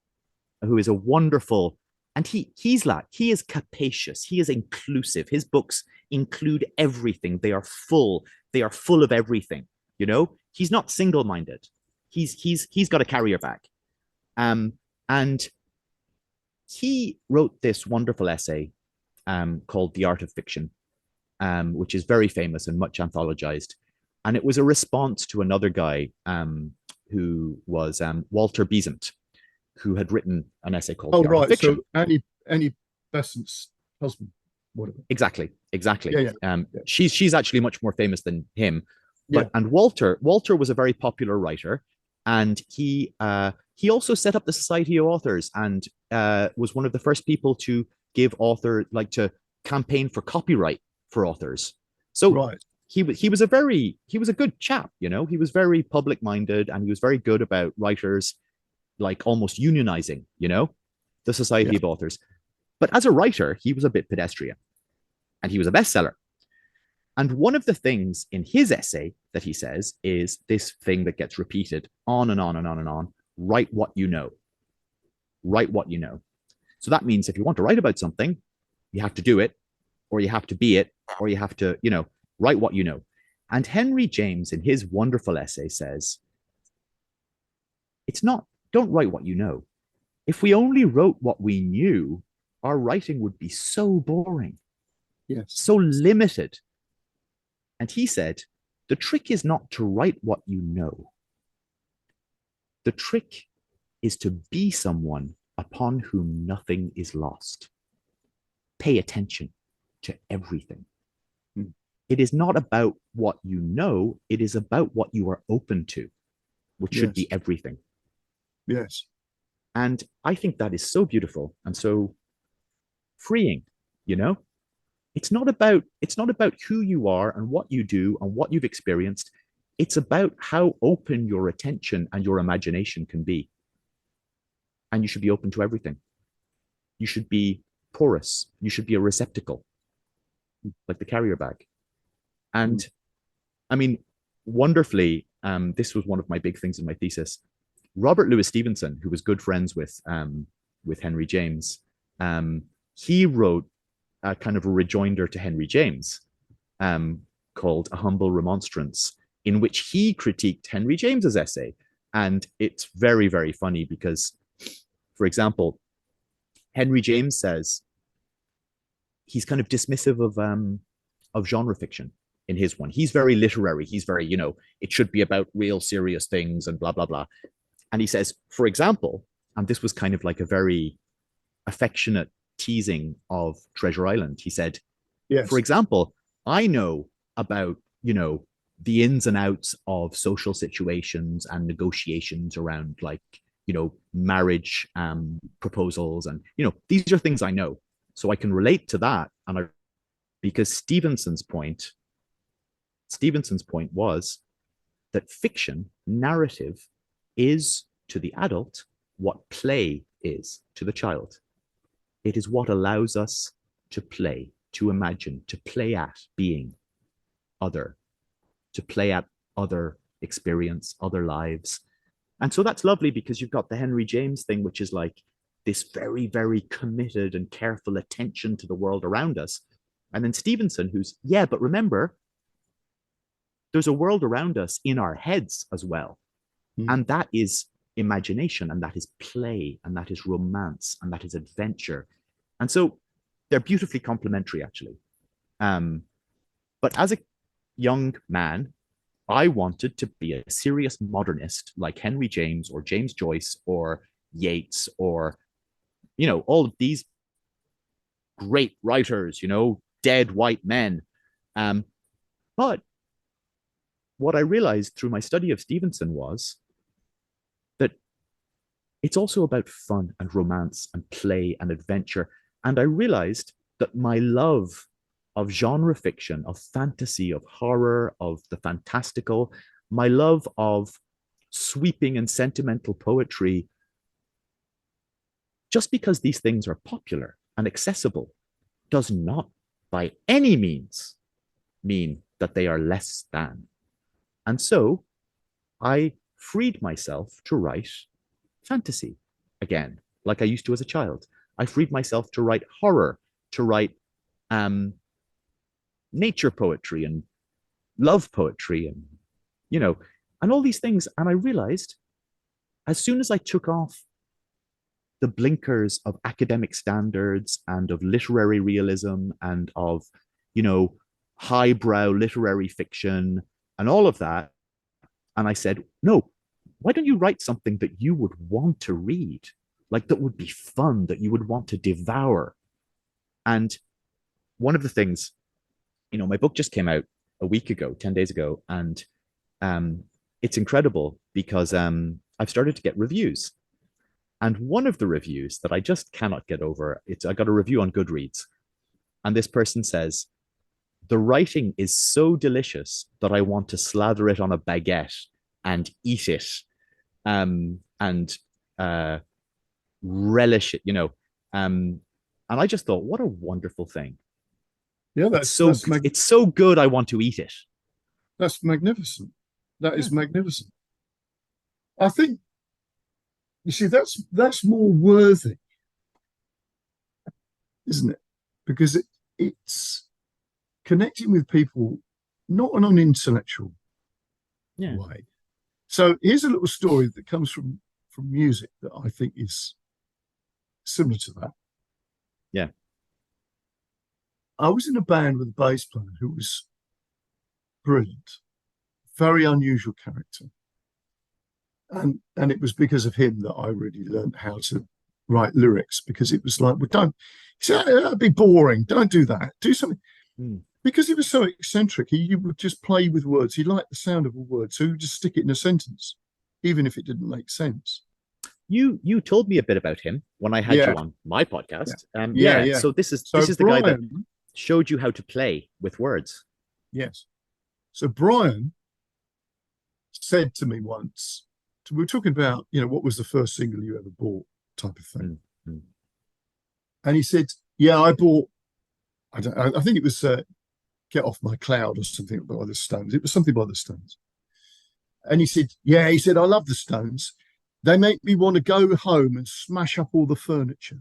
who is a wonderful, and he is capacious, he is inclusive. His books include everything. They are full of everything. You know, he's not single-minded. He's got a carrier bag. And he wrote this wonderful essay called The Art of Fiction, which is very famous and much anthologized. And it was a response to another guy who was Walter Besant, who had written an essay called The Art of Fiction. So Annie Besant's husband, whatever. Exactly. Yeah. She's actually much more famous than him. But Yeah. and Walter was a very popular writer, and he also set up the Society of Authors and was one of the first people to give to campaign for copyright for authors. So he was a good chap, you know. He was very public-minded, and he was very good about writers, like almost unionizing, you know, the Society of Authors. But as a writer, he was a bit pedestrian, and he was a bestseller. And one of the things in his essay that he says is this thing that gets repeated on and on and on and on: write what you know. Write what you know. So that means if you want to write about something, you have to do it, or you have to be it, or you have to, you know, write what you know. And Henry James, in his wonderful essay, says, don't write what you know. If we only wrote what we knew, our writing would be so boring, so limited. And he said, the trick is not to write what you know. The trick is to be someone upon whom nothing is lost. Pay attention to everything. It is not about what you know, it is about what you are open to, which should be everything. Yes. And I think that is so beautiful and so freeing, you know? It's not about who you are and what you do and what you've experienced. It's about how open your attention and your imagination can be. And you should be open to everything. You should be porous. You should be a receptacle, like the carrier bag. And I mean, wonderfully, this was one of my big things in my thesis. Robert Louis Stevenson, who was good friends with Henry James, he wrote a kind of a rejoinder to Henry James called A Humble Remonstrance, in which he critiqued Henry James's essay. And it's very, very funny because, for example, Henry James says he's kind of dismissive of genre fiction in his one. He's very literary. He's very, you know, it should be about real serious things and blah, blah, blah. And he says, for example, and this was kind of like a very affectionate teasing of Treasure Island. He said, for example, I know about, you know, the ins and outs of social situations and negotiations around, like, you know, marriage proposals. And, you know, these are things I know. So I can relate to that. And because Stevenson's point was that fiction, narrative, is to the adult what play is to the child. It is what allows us to play, to imagine, to play at being other, to play at other experience, other lives. And so that's lovely because you've got the Henry James thing, which is like this very, very committed and careful attention to the world around us. And then Stevenson, who's, but remember, there's a world around us in our heads as well. And that is imagination, and that is play, and that is romance, and that is adventure. And so they're beautifully complementary, actually. But as a young man, I wanted to be a serious modernist like Henry James or James Joyce or Yeats or, you know, all of these great writers, you know, dead white men. But what I realized through my study of Stevenson was that it's also about fun and romance and play and adventure. And I realized that my love of genre fiction, of fantasy, of horror, of the fantastical, my love of sweeping and sentimental poetry, just because these things are popular and accessible, does not by any means mean that they are less than. And so I freed myself to write fantasy again, like I used to as a child. I freed myself to write horror, to write nature poetry and love poetry and, and all these things. And I realized as soon as I took off the blinkers of academic standards and of literary realism and of, highbrow literary fiction and all of that, and I said, no, why don't you write something that you would want to read, like that would be fun, that you would want to devour? And one of the things, my book just came out a week ago, 10 days ago, and it's incredible because I've started to get reviews. And one of the reviews that I just cannot get over, I got a review on Goodreads, and this person says, the writing is so delicious that I want to slather it on a baguette and eat it, and relish it, and I just thought, what a wonderful thing. Yeah, it's so good, I want to eat it. That's magnificent. That is magnificent. I think, you see, that's more worthy, isn't it? Because it's connecting with people, not in an intellectual way. So here's a little story that comes from music that I think is similar to that. Yeah. I was in a band with a bass player who was brilliant, very unusual character. And it was because of him that I really learned how to write lyrics, because it was like, well, don't, that'd be boring. Don't do that. Do something. Because he was so eccentric, he would just play with words. He liked the sound of a word, so he would just stick it in a sentence, even if it didn't make sense. You told me a bit about him when I had you on my podcast. So this is the Brian, guy that showed you how to play with words. Yes. So Brian said to me once, we were talking about, what was the first single you ever bought, type of thing. And he said, yeah, I bought, I think it was Get Off My Cloud or something by the Stones. It was something by the Stones. And he said, I love the Stones. They make me want to go home and smash up all the furniture.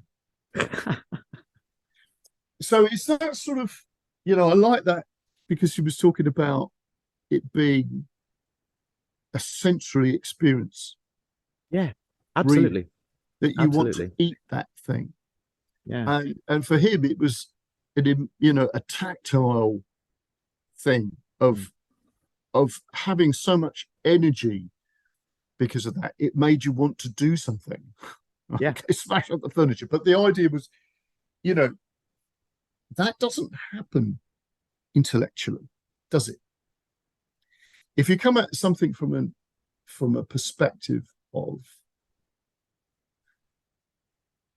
So it's that sort of, I like that, because he was talking about it being a sensory experience. Yeah, absolutely. That you want to eat that thing. Yeah. And for him, it was, a tactile thing of having so much energy. Because of that, it made you want to do something. Yeah. Okay, smash up the furniture. But the idea was, that doesn't happen intellectually, does it? If you come at something from a perspective of,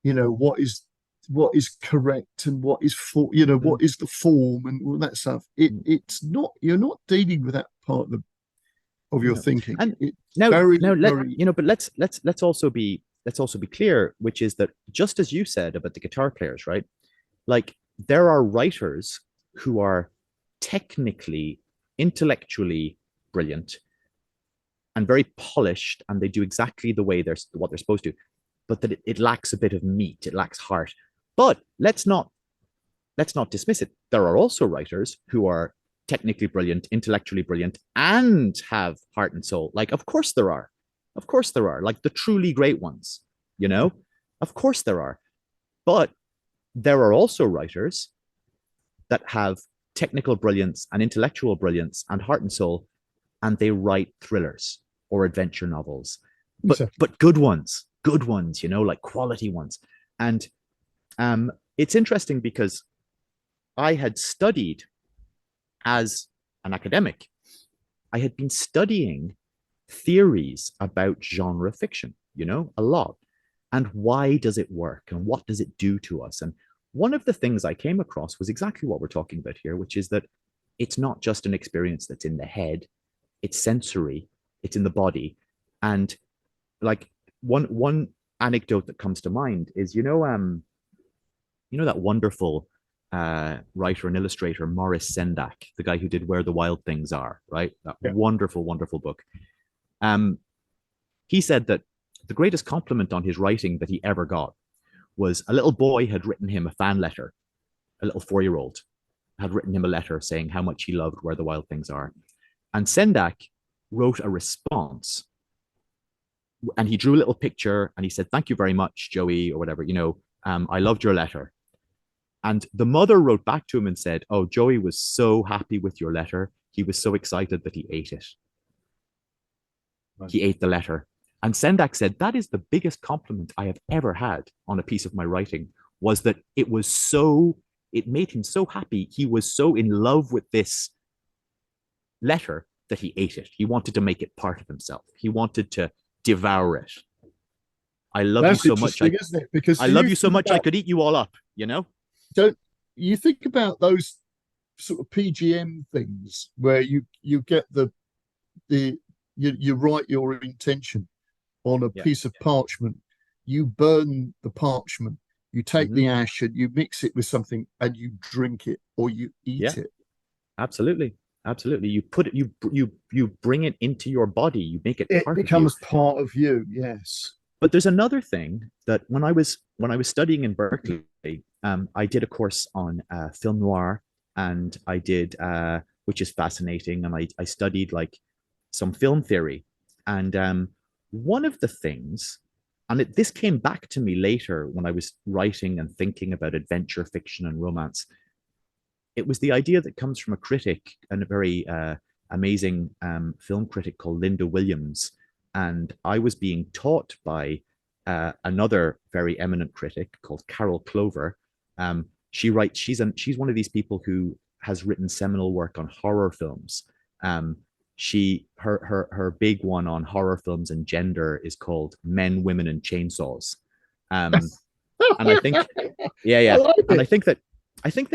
what is correct and what is what is the form and all that stuff. It's not, you're not dealing with that part of your thinking. And but let's also be clear, which is that, just as you said about the guitar players, right? Like, there are writers who are technically, intellectually brilliant and very polished, and they do exactly what they're supposed to, but that it lacks a bit of meat, it lacks heart. But let's not dismiss it. There are also writers who are technically brilliant, intellectually brilliant, and have heart and soul. Like, of course there are. Like the truly great ones, of course there are. But there are also writers that have technical brilliance and intellectual brilliance and heart and soul, and they write thrillers or adventure novels, but good ones, like quality ones. And it's interesting because I had studied, as an academic, I had been studying theories about genre fiction, a lot. And why does it work? And what does it do to us? And one of the things I came across was exactly what we're talking about here, which is that it's not just an experience that's in the head. it's sensory, it's in the body. And like one anecdote that comes to mind is, that wonderful writer and illustrator Maurice Sendak, the guy who did Where the Wild Things Are, right? That wonderful, wonderful book. He said that the greatest compliment on his writing that he ever got was a little boy had written him a fan letter. A little 4-year-old had written him a letter saying how much he loved Where the Wild Things Are. And Sendak wrote a response, and he drew a little picture and he said, "Thank you very much, Joey," or whatever, I loved your letter. And the mother wrote back to him and said, "Oh, Joey was so happy with your letter. He was so excited that he ate it." Right. He ate the letter. And Sendak said, "That is the biggest compliment I have ever had on a piece of my writing, was that it made him so happy. He was so in love with this letter that he ate it. He wanted to make it part of himself. He wanted to devour it. I love you so much. Isn't it? Because I love you so much I could eat you all up, Don't you think about those sort of PGM things where you get you write your intention on a piece of parchment, you burn the parchment, you take the ash and you mix it with something and you drink it or you eat it. Absolutely. You put it, you bring it into your body, you make it part becomes of you. Part of you. Yes. But there's another thing that when I was studying in Berkeley, I did a course on film noir, and I did, which is fascinating, and I studied like some film theory. And one of the things, and this came back to me later when I was writing and thinking about adventure fiction and romance, it was the idea that comes from a critic, and a very amazing film critic called Linda Williams. And I was being taught by another very eminent critic called Carol Clover. She's one of these people who has written seminal work on horror films. Her big one on horror films and gender is called Men, Women, and Chainsaws. And I think, and I think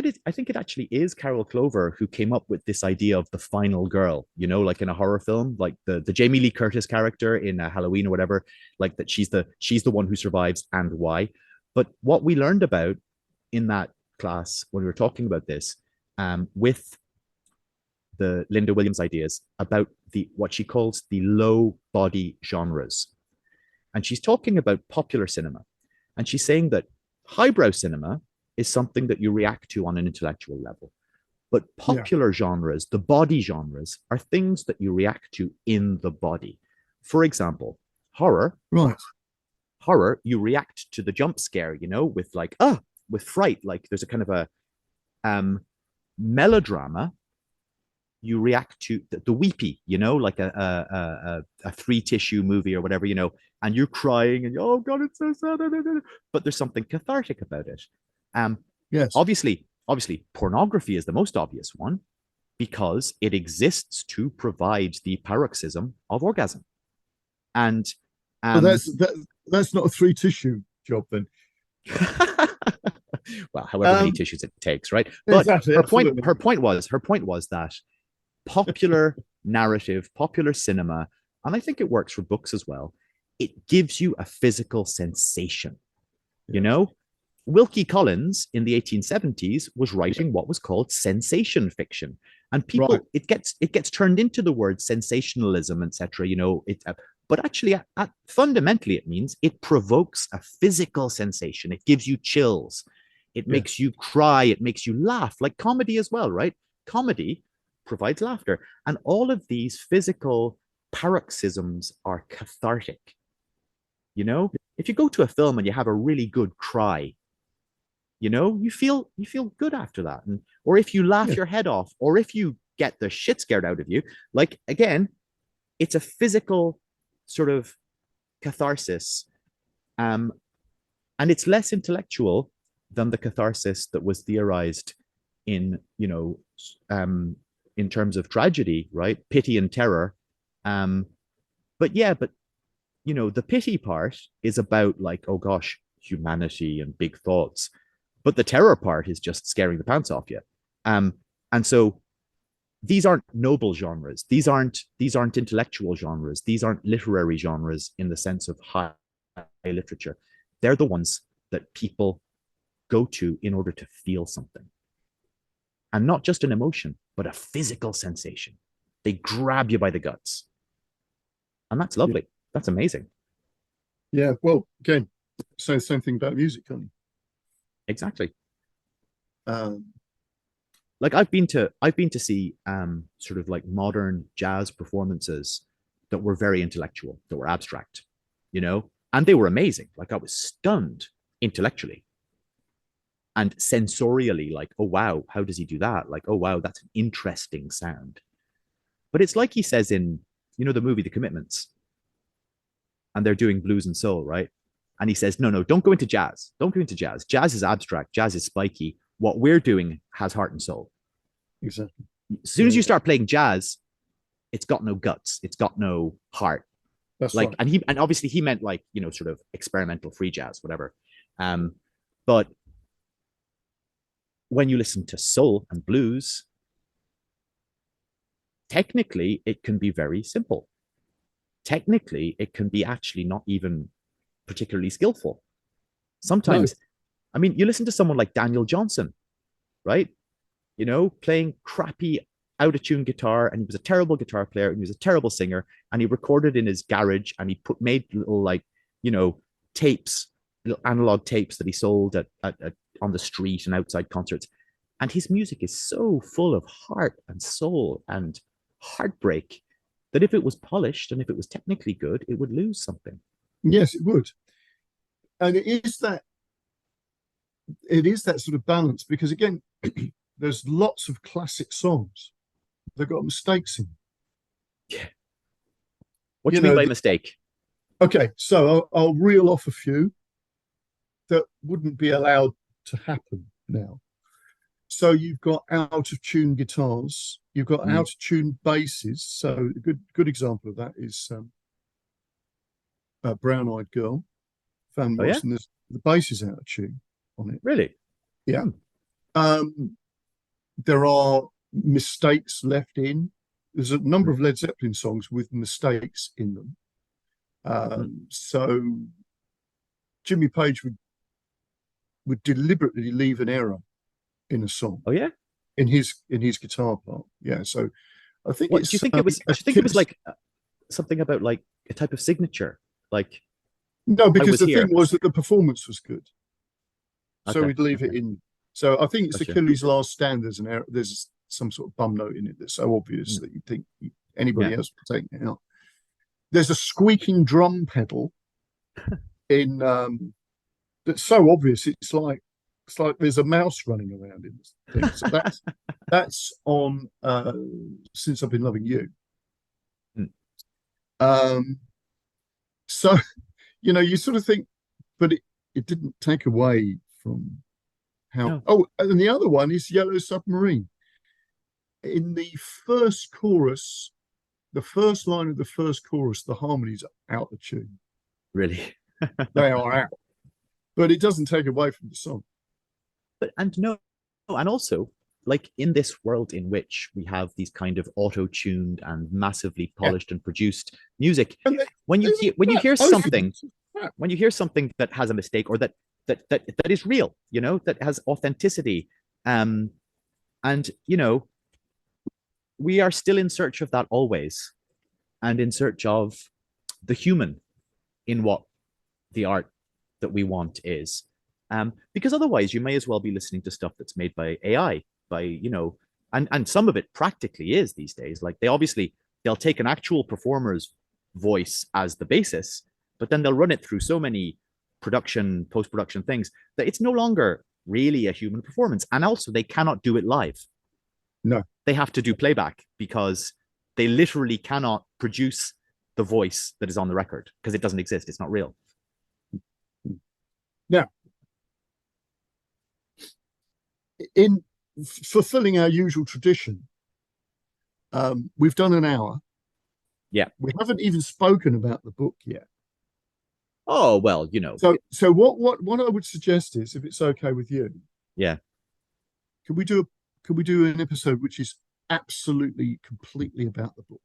it actually is Carol Clover who came up with this idea of the final girl, like in a horror film, like the Jamie Lee Curtis character in Halloween or whatever, like that she's the one who survives and why. But what we learned about in that class when we were talking about this, with the Linda Williams ideas about what she calls the low body genres. And she's talking about popular cinema. And she's saying that highbrow cinema is something that you react to on an intellectual level. But popular genres, the body genres, are things that you react to in the body. For example, horror. Right. Horror, you react to the jump scare, with with fright. Like there's a kind of a melodrama. You react to the weepy, like a 3-tissue movie or whatever, and you're crying and oh God, it's so sad. But there's something cathartic about it. Yes. Obviously, pornography is the most obvious one because it exists to provide the paroxysm of orgasm. And well, that's not a 3-tissue job then. Well, however many tissues it takes, right? But exactly, her point was that popular narrative, popular cinema, and I think it works for books as well, it gives you a physical sensation. Wilkie Collins in the 1870s was writing what was called sensation fiction, and people it gets turned into the word sensationalism, etc. But actually, fundamentally, it means it provokes a physical sensation. It gives you chills. It makes you cry. It makes you laugh, like comedy as well, right? Comedy provides laughter, and all of these physical paroxysms are cathartic. If you go to a film and you have a really good cry, you feel good after that. Or if you laugh your head off, or if you get the shit scared out of you, like, again, it's a physical sort of catharsis. And it's less intellectual than the catharsis that was theorized in terms of tragedy, right? Pity and terror. But the pity part is about like, oh gosh, humanity and big thoughts. But the terror part is just scaring the pants off you. And so these aren't noble genres. These aren't intellectual genres. These aren't literary genres in the sense of high literature. They're the ones that people go to in order to feel something. And not just an emotion, but a physical sensation. They grab you by the guts. And that's lovely. Yeah. That's amazing. Yeah, well, again, say the same thing about music, can't you? Exactly. Like I've been to see sort of like modern jazz performances that were very intellectual, that were abstract, you know, and they were amazing. Like I was stunned intellectually and sensorially, like, oh wow, how does he do that? Like, oh wow, that's an interesting sound. But it's like he says in, you know, the movie The Commitments, and they're doing blues and soul, right? And he says, no, don't go into jazz. Don't go into jazz. Jazz is abstract. Jazz is spiky. What we're doing has heart and soul. Exactly. As soon as you start playing jazz, it's got no guts. It's got no heart. That's like, right. And obviously he meant like, you know, sort of experimental free jazz, whatever. But when you listen to soul and blues, technically it can be very simple. Technically, it can be actually not even particularly skillful. Sometimes, no. I mean, you listen to someone like Daniel Johnson, right? You know, playing crappy out of tune guitar, and he was a terrible guitar player, and he was a terrible singer, and he recorded in his garage, and he made little, like, you know, tapes, little analog tapes that he sold at on the street and outside concerts. And his music is so full of heart and soul and heartbreak that if it was polished and if it was technically good, it would lose something. Yes, it would. And it is that sort of balance, because again, there's lots of classic songs that got mistakes in. Yeah. What do you mean by mistake? Okay, so I'll reel off a few that wouldn't be allowed to happen now. So you've got out of tune guitars, you've got out of tune basses. So a good example of that is Brown Eyed Girl, Van Morrison. Yeah? The bass is out of tune on it. Really? Yeah. There are mistakes left in. There's a number of Led Zeppelin songs with mistakes in them. So Jimmy Page would deliberately leave an error in a song. Oh yeah, in his guitar part. Yeah. So I think. What, do you think it was? Do you think it was like something about like a type of signature? Like no, because the thing was that the performance was good. So okay, we'd leave it in. So I think it's Achilles' Last Stand. There's an error. There's some sort of bum note in it that's so obvious that you think anybody else would take it out. There's a squeaking drum pedal in that's so obvious. It's like there's a mouse running around in this thing. So that's on Since I've Been Loving You. So you know, you sort of think, but it didn't take away from how. No. Oh, and the other one is Yellow Submarine. In the first chorus, the first line of the first chorus, the harmonies are out of tune. Really? They are out. But it doesn't take away from the song. But and also, like in this world in which we have these kind of auto-tuned and massively polished and produced music, when you hear something that has a mistake or that is real, you know, that has authenticity, and you know, we are still in search of that always, and in search of the human in what the art that we want is. Because otherwise you may as well be listening to stuff that's made by AI, by, you know, and some of it practically is these days. Like they'll take an actual performer's voice as the basis, but then they'll run it through so many post-production things that it's no longer really a human performance. And also they cannot do it live. No. They have to do playback because they literally cannot produce the voice that is on the record because it doesn't exist. It's not real. Now, in fulfilling our usual tradition, we've done an hour. Yeah. We haven't even spoken about the book yet. Oh, well, you know. So what I would suggest is, if it's okay with you, yeah, could we do an episode which is absolutely, completely about the book.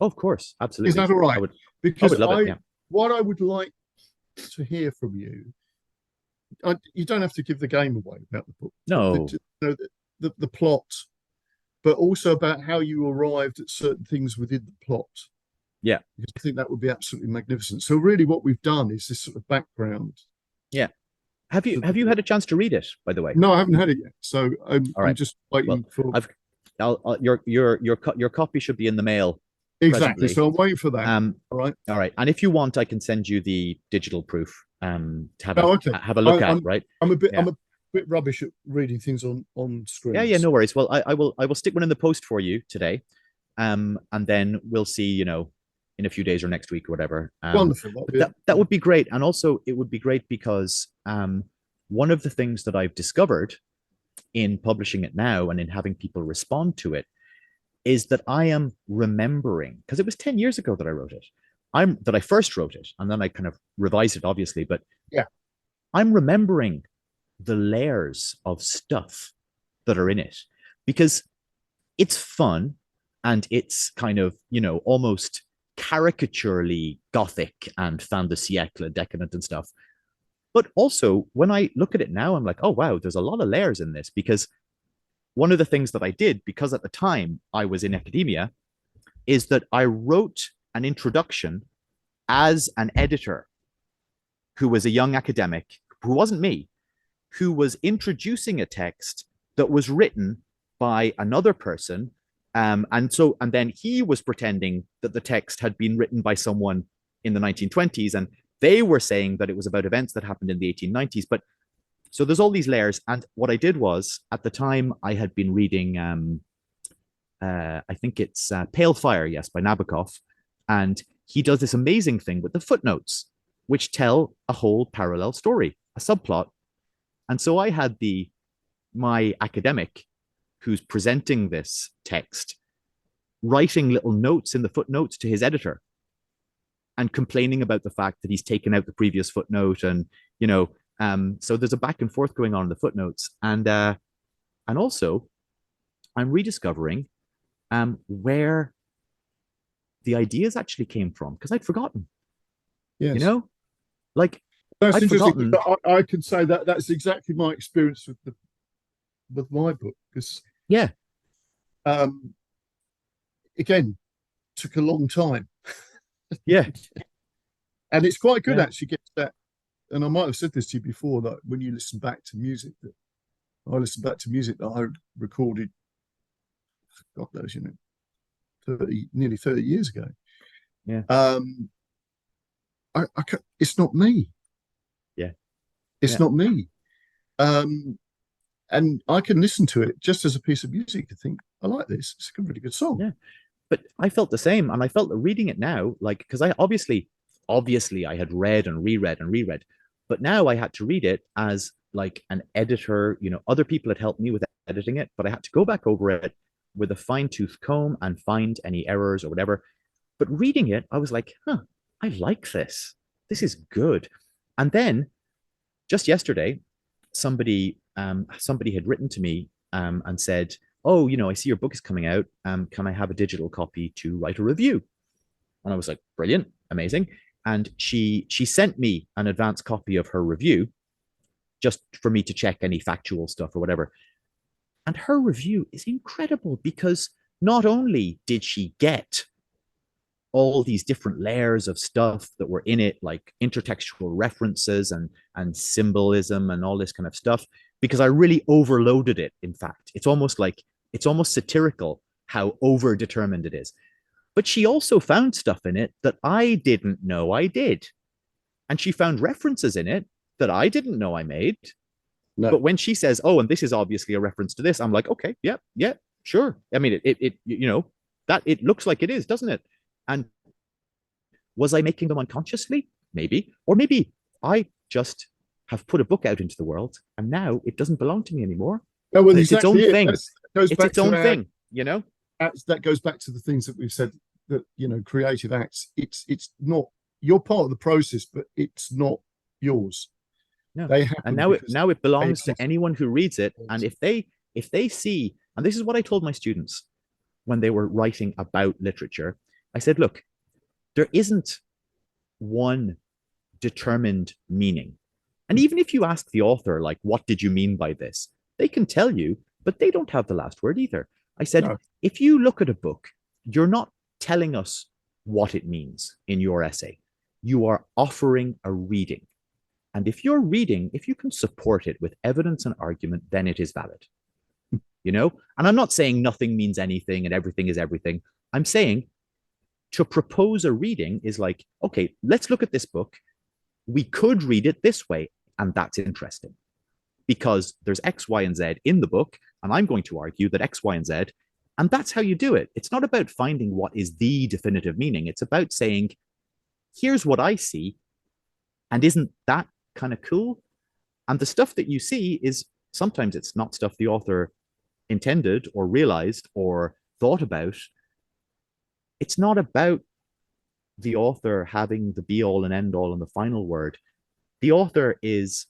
Oh, of course, absolutely. Is that all right? I would love it. Yeah. What I would like to hear from you, you don't have to give the game away about the book. No. The plot, but also about how you arrived at certain things within the plot. Yeah. Because I think that would be absolutely magnificent. So really what we've done is this sort of background. Yeah. Have you had a chance to read it, by the way? No, I haven't had it yet. So I'm just waiting for. Your copy should be in the mail. Exactly. Presently. So I'm waiting for that. All right. And if you want, I can send you the digital proof. To have a look at. Right. I'm a bit rubbish at reading things on screen. Yeah. No worries. Well, I will stick one in the post for you today, and then we'll see. In a few days or next week or whatever. Wonderful. That would be great. And also it would be great because one of the things that I've discovered in publishing it now and in having people respond to it is that I am remembering, because it was 10 years ago that I wrote it. That I first wrote it, and then I kind of revised it, obviously. But yeah, I'm remembering the layers of stuff that are in it because it's fun and it's kind of, almost caricaturely gothic and fin de siècle, decadent and stuff. But also, when I look at it now, I'm like, oh, wow, there's a lot of layers in this, because one of the things that I did, because at the time I was in academia, is that I wrote an introduction as an editor who was a young academic, who wasn't me, who was introducing a text that was written by another person. And then he was pretending that the text had been written by someone in the 1920s, and they were saying that it was about events that happened in the 1890s. But so there's all these layers. And what I did was, at the time, I had been reading, I think it's Pale Fire, yes, by Nabokov. And he does this amazing thing with the footnotes, which tell a whole parallel story, a subplot. And so I had my academic who's presenting this text writing little notes in the footnotes to his editor and complaining about the fact that he's taken out the previous footnote. And, so there's a back and forth going on in the footnotes. And also I'm rediscovering where the ideas actually came from, because I'd forgotten. Yes. That's interesting. I can say that that's exactly my experience with my book, because again, took a long time. Yeah. And it's quite good actually gets that. And I might have said this to you before, that when you listen back to music, that I listened back to music that I recorded, God knows, nearly 30 years ago. Yeah. It's not me. Yeah. It's not me. And I can listen to it just as a piece of music to think, I like this. It's a really good song. Yeah. But I felt the same. And I felt that reading it now, because I obviously I had read and reread, but now I had to read it as like an editor. Other people had helped me with editing it, but I had to go back over it with a fine-tooth comb and find any errors or whatever. But reading it, I was like, I like this. This is good. And then just yesterday, somebody had written to me and said, oh, I see your book is coming out. Can I have a digital copy to write a review? And I was like, brilliant, amazing. And she sent me an advance copy of her review just for me to check any factual stuff or whatever. And her review is incredible, because not only did she get all these different layers of stuff that were in it, like intertextual references and symbolism and all this kind of stuff, because I really overloaded it. In fact, it's almost satirical how over-determined it is. But she also found stuff in it that I didn't know I did. And she found references in it that I didn't know I made. No. But when she says, oh, and this is obviously a reference to this, I'm like, okay, yeah, sure. I mean, it looks like it is, doesn't it? And was I making them unconsciously? Maybe. Or maybe I just have put a book out into the world and now it doesn't belong to me anymore. No, well, it's exactly its own thing. It's its own thing, That goes back to the things that we've said, that, creative acts, it's not, you're part of the process, but it's not yours. No. They happen, and now it belongs to anyone who reads it. And if they see And this is what I told my students when they were writing about literature. I said, look, there isn't one determined meaning. And even if you ask the author, like, what did you mean by this? They can tell you, but they don't have the last word either. I said, no. If you look at a book, you're not telling us what it means in your essay. You are offering a reading. And if you're reading, if you can support it with evidence and argument, then it is valid. You know? And I'm not saying nothing means anything and everything is everything. I'm saying to propose a reading is like, okay, let's look at this book. We could read it this way, and that's interesting because there's X, Y, and Z in the book, and I'm going to argue that X, Y, and Z, and that's how you do it. It's not about finding what is the definitive meaning. It's about saying, here's what I see, and isn't that kind of cool? And the stuff that you see is sometimes it's not stuff the author intended or realized or thought about. It's not about the author having the be all and end all and the final word. The author is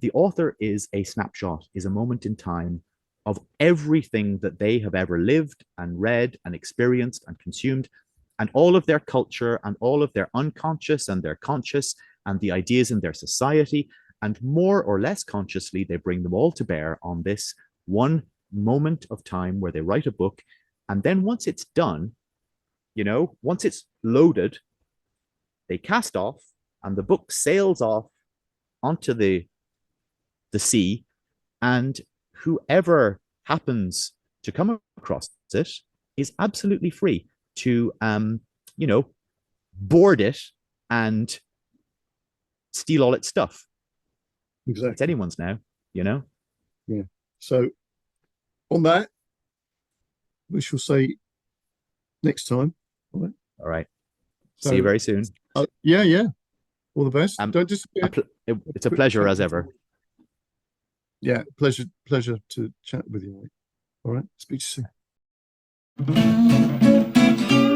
a snapshot, is a moment in time of everything that they have ever lived and read and experienced and consumed, and all of their culture and all of their unconscious and their conscious and the ideas in their society. And more or less consciously, they bring them all to bear on this one moment of time where they write a book. And then once it's done, you know, once it's loaded, they cast off and the book sails off onto the sea, and whoever happens to come across it is absolutely free to, you know, board it and steal all its stuff. Exactly. It's anyone's now, you know? Yeah. So on that, we shall say next time. All right. So, see you very soon. Yeah. All the best. Don't disappear. It's a pleasure as ever. Yeah, pleasure to chat with you, mate. All right. Speak to you soon.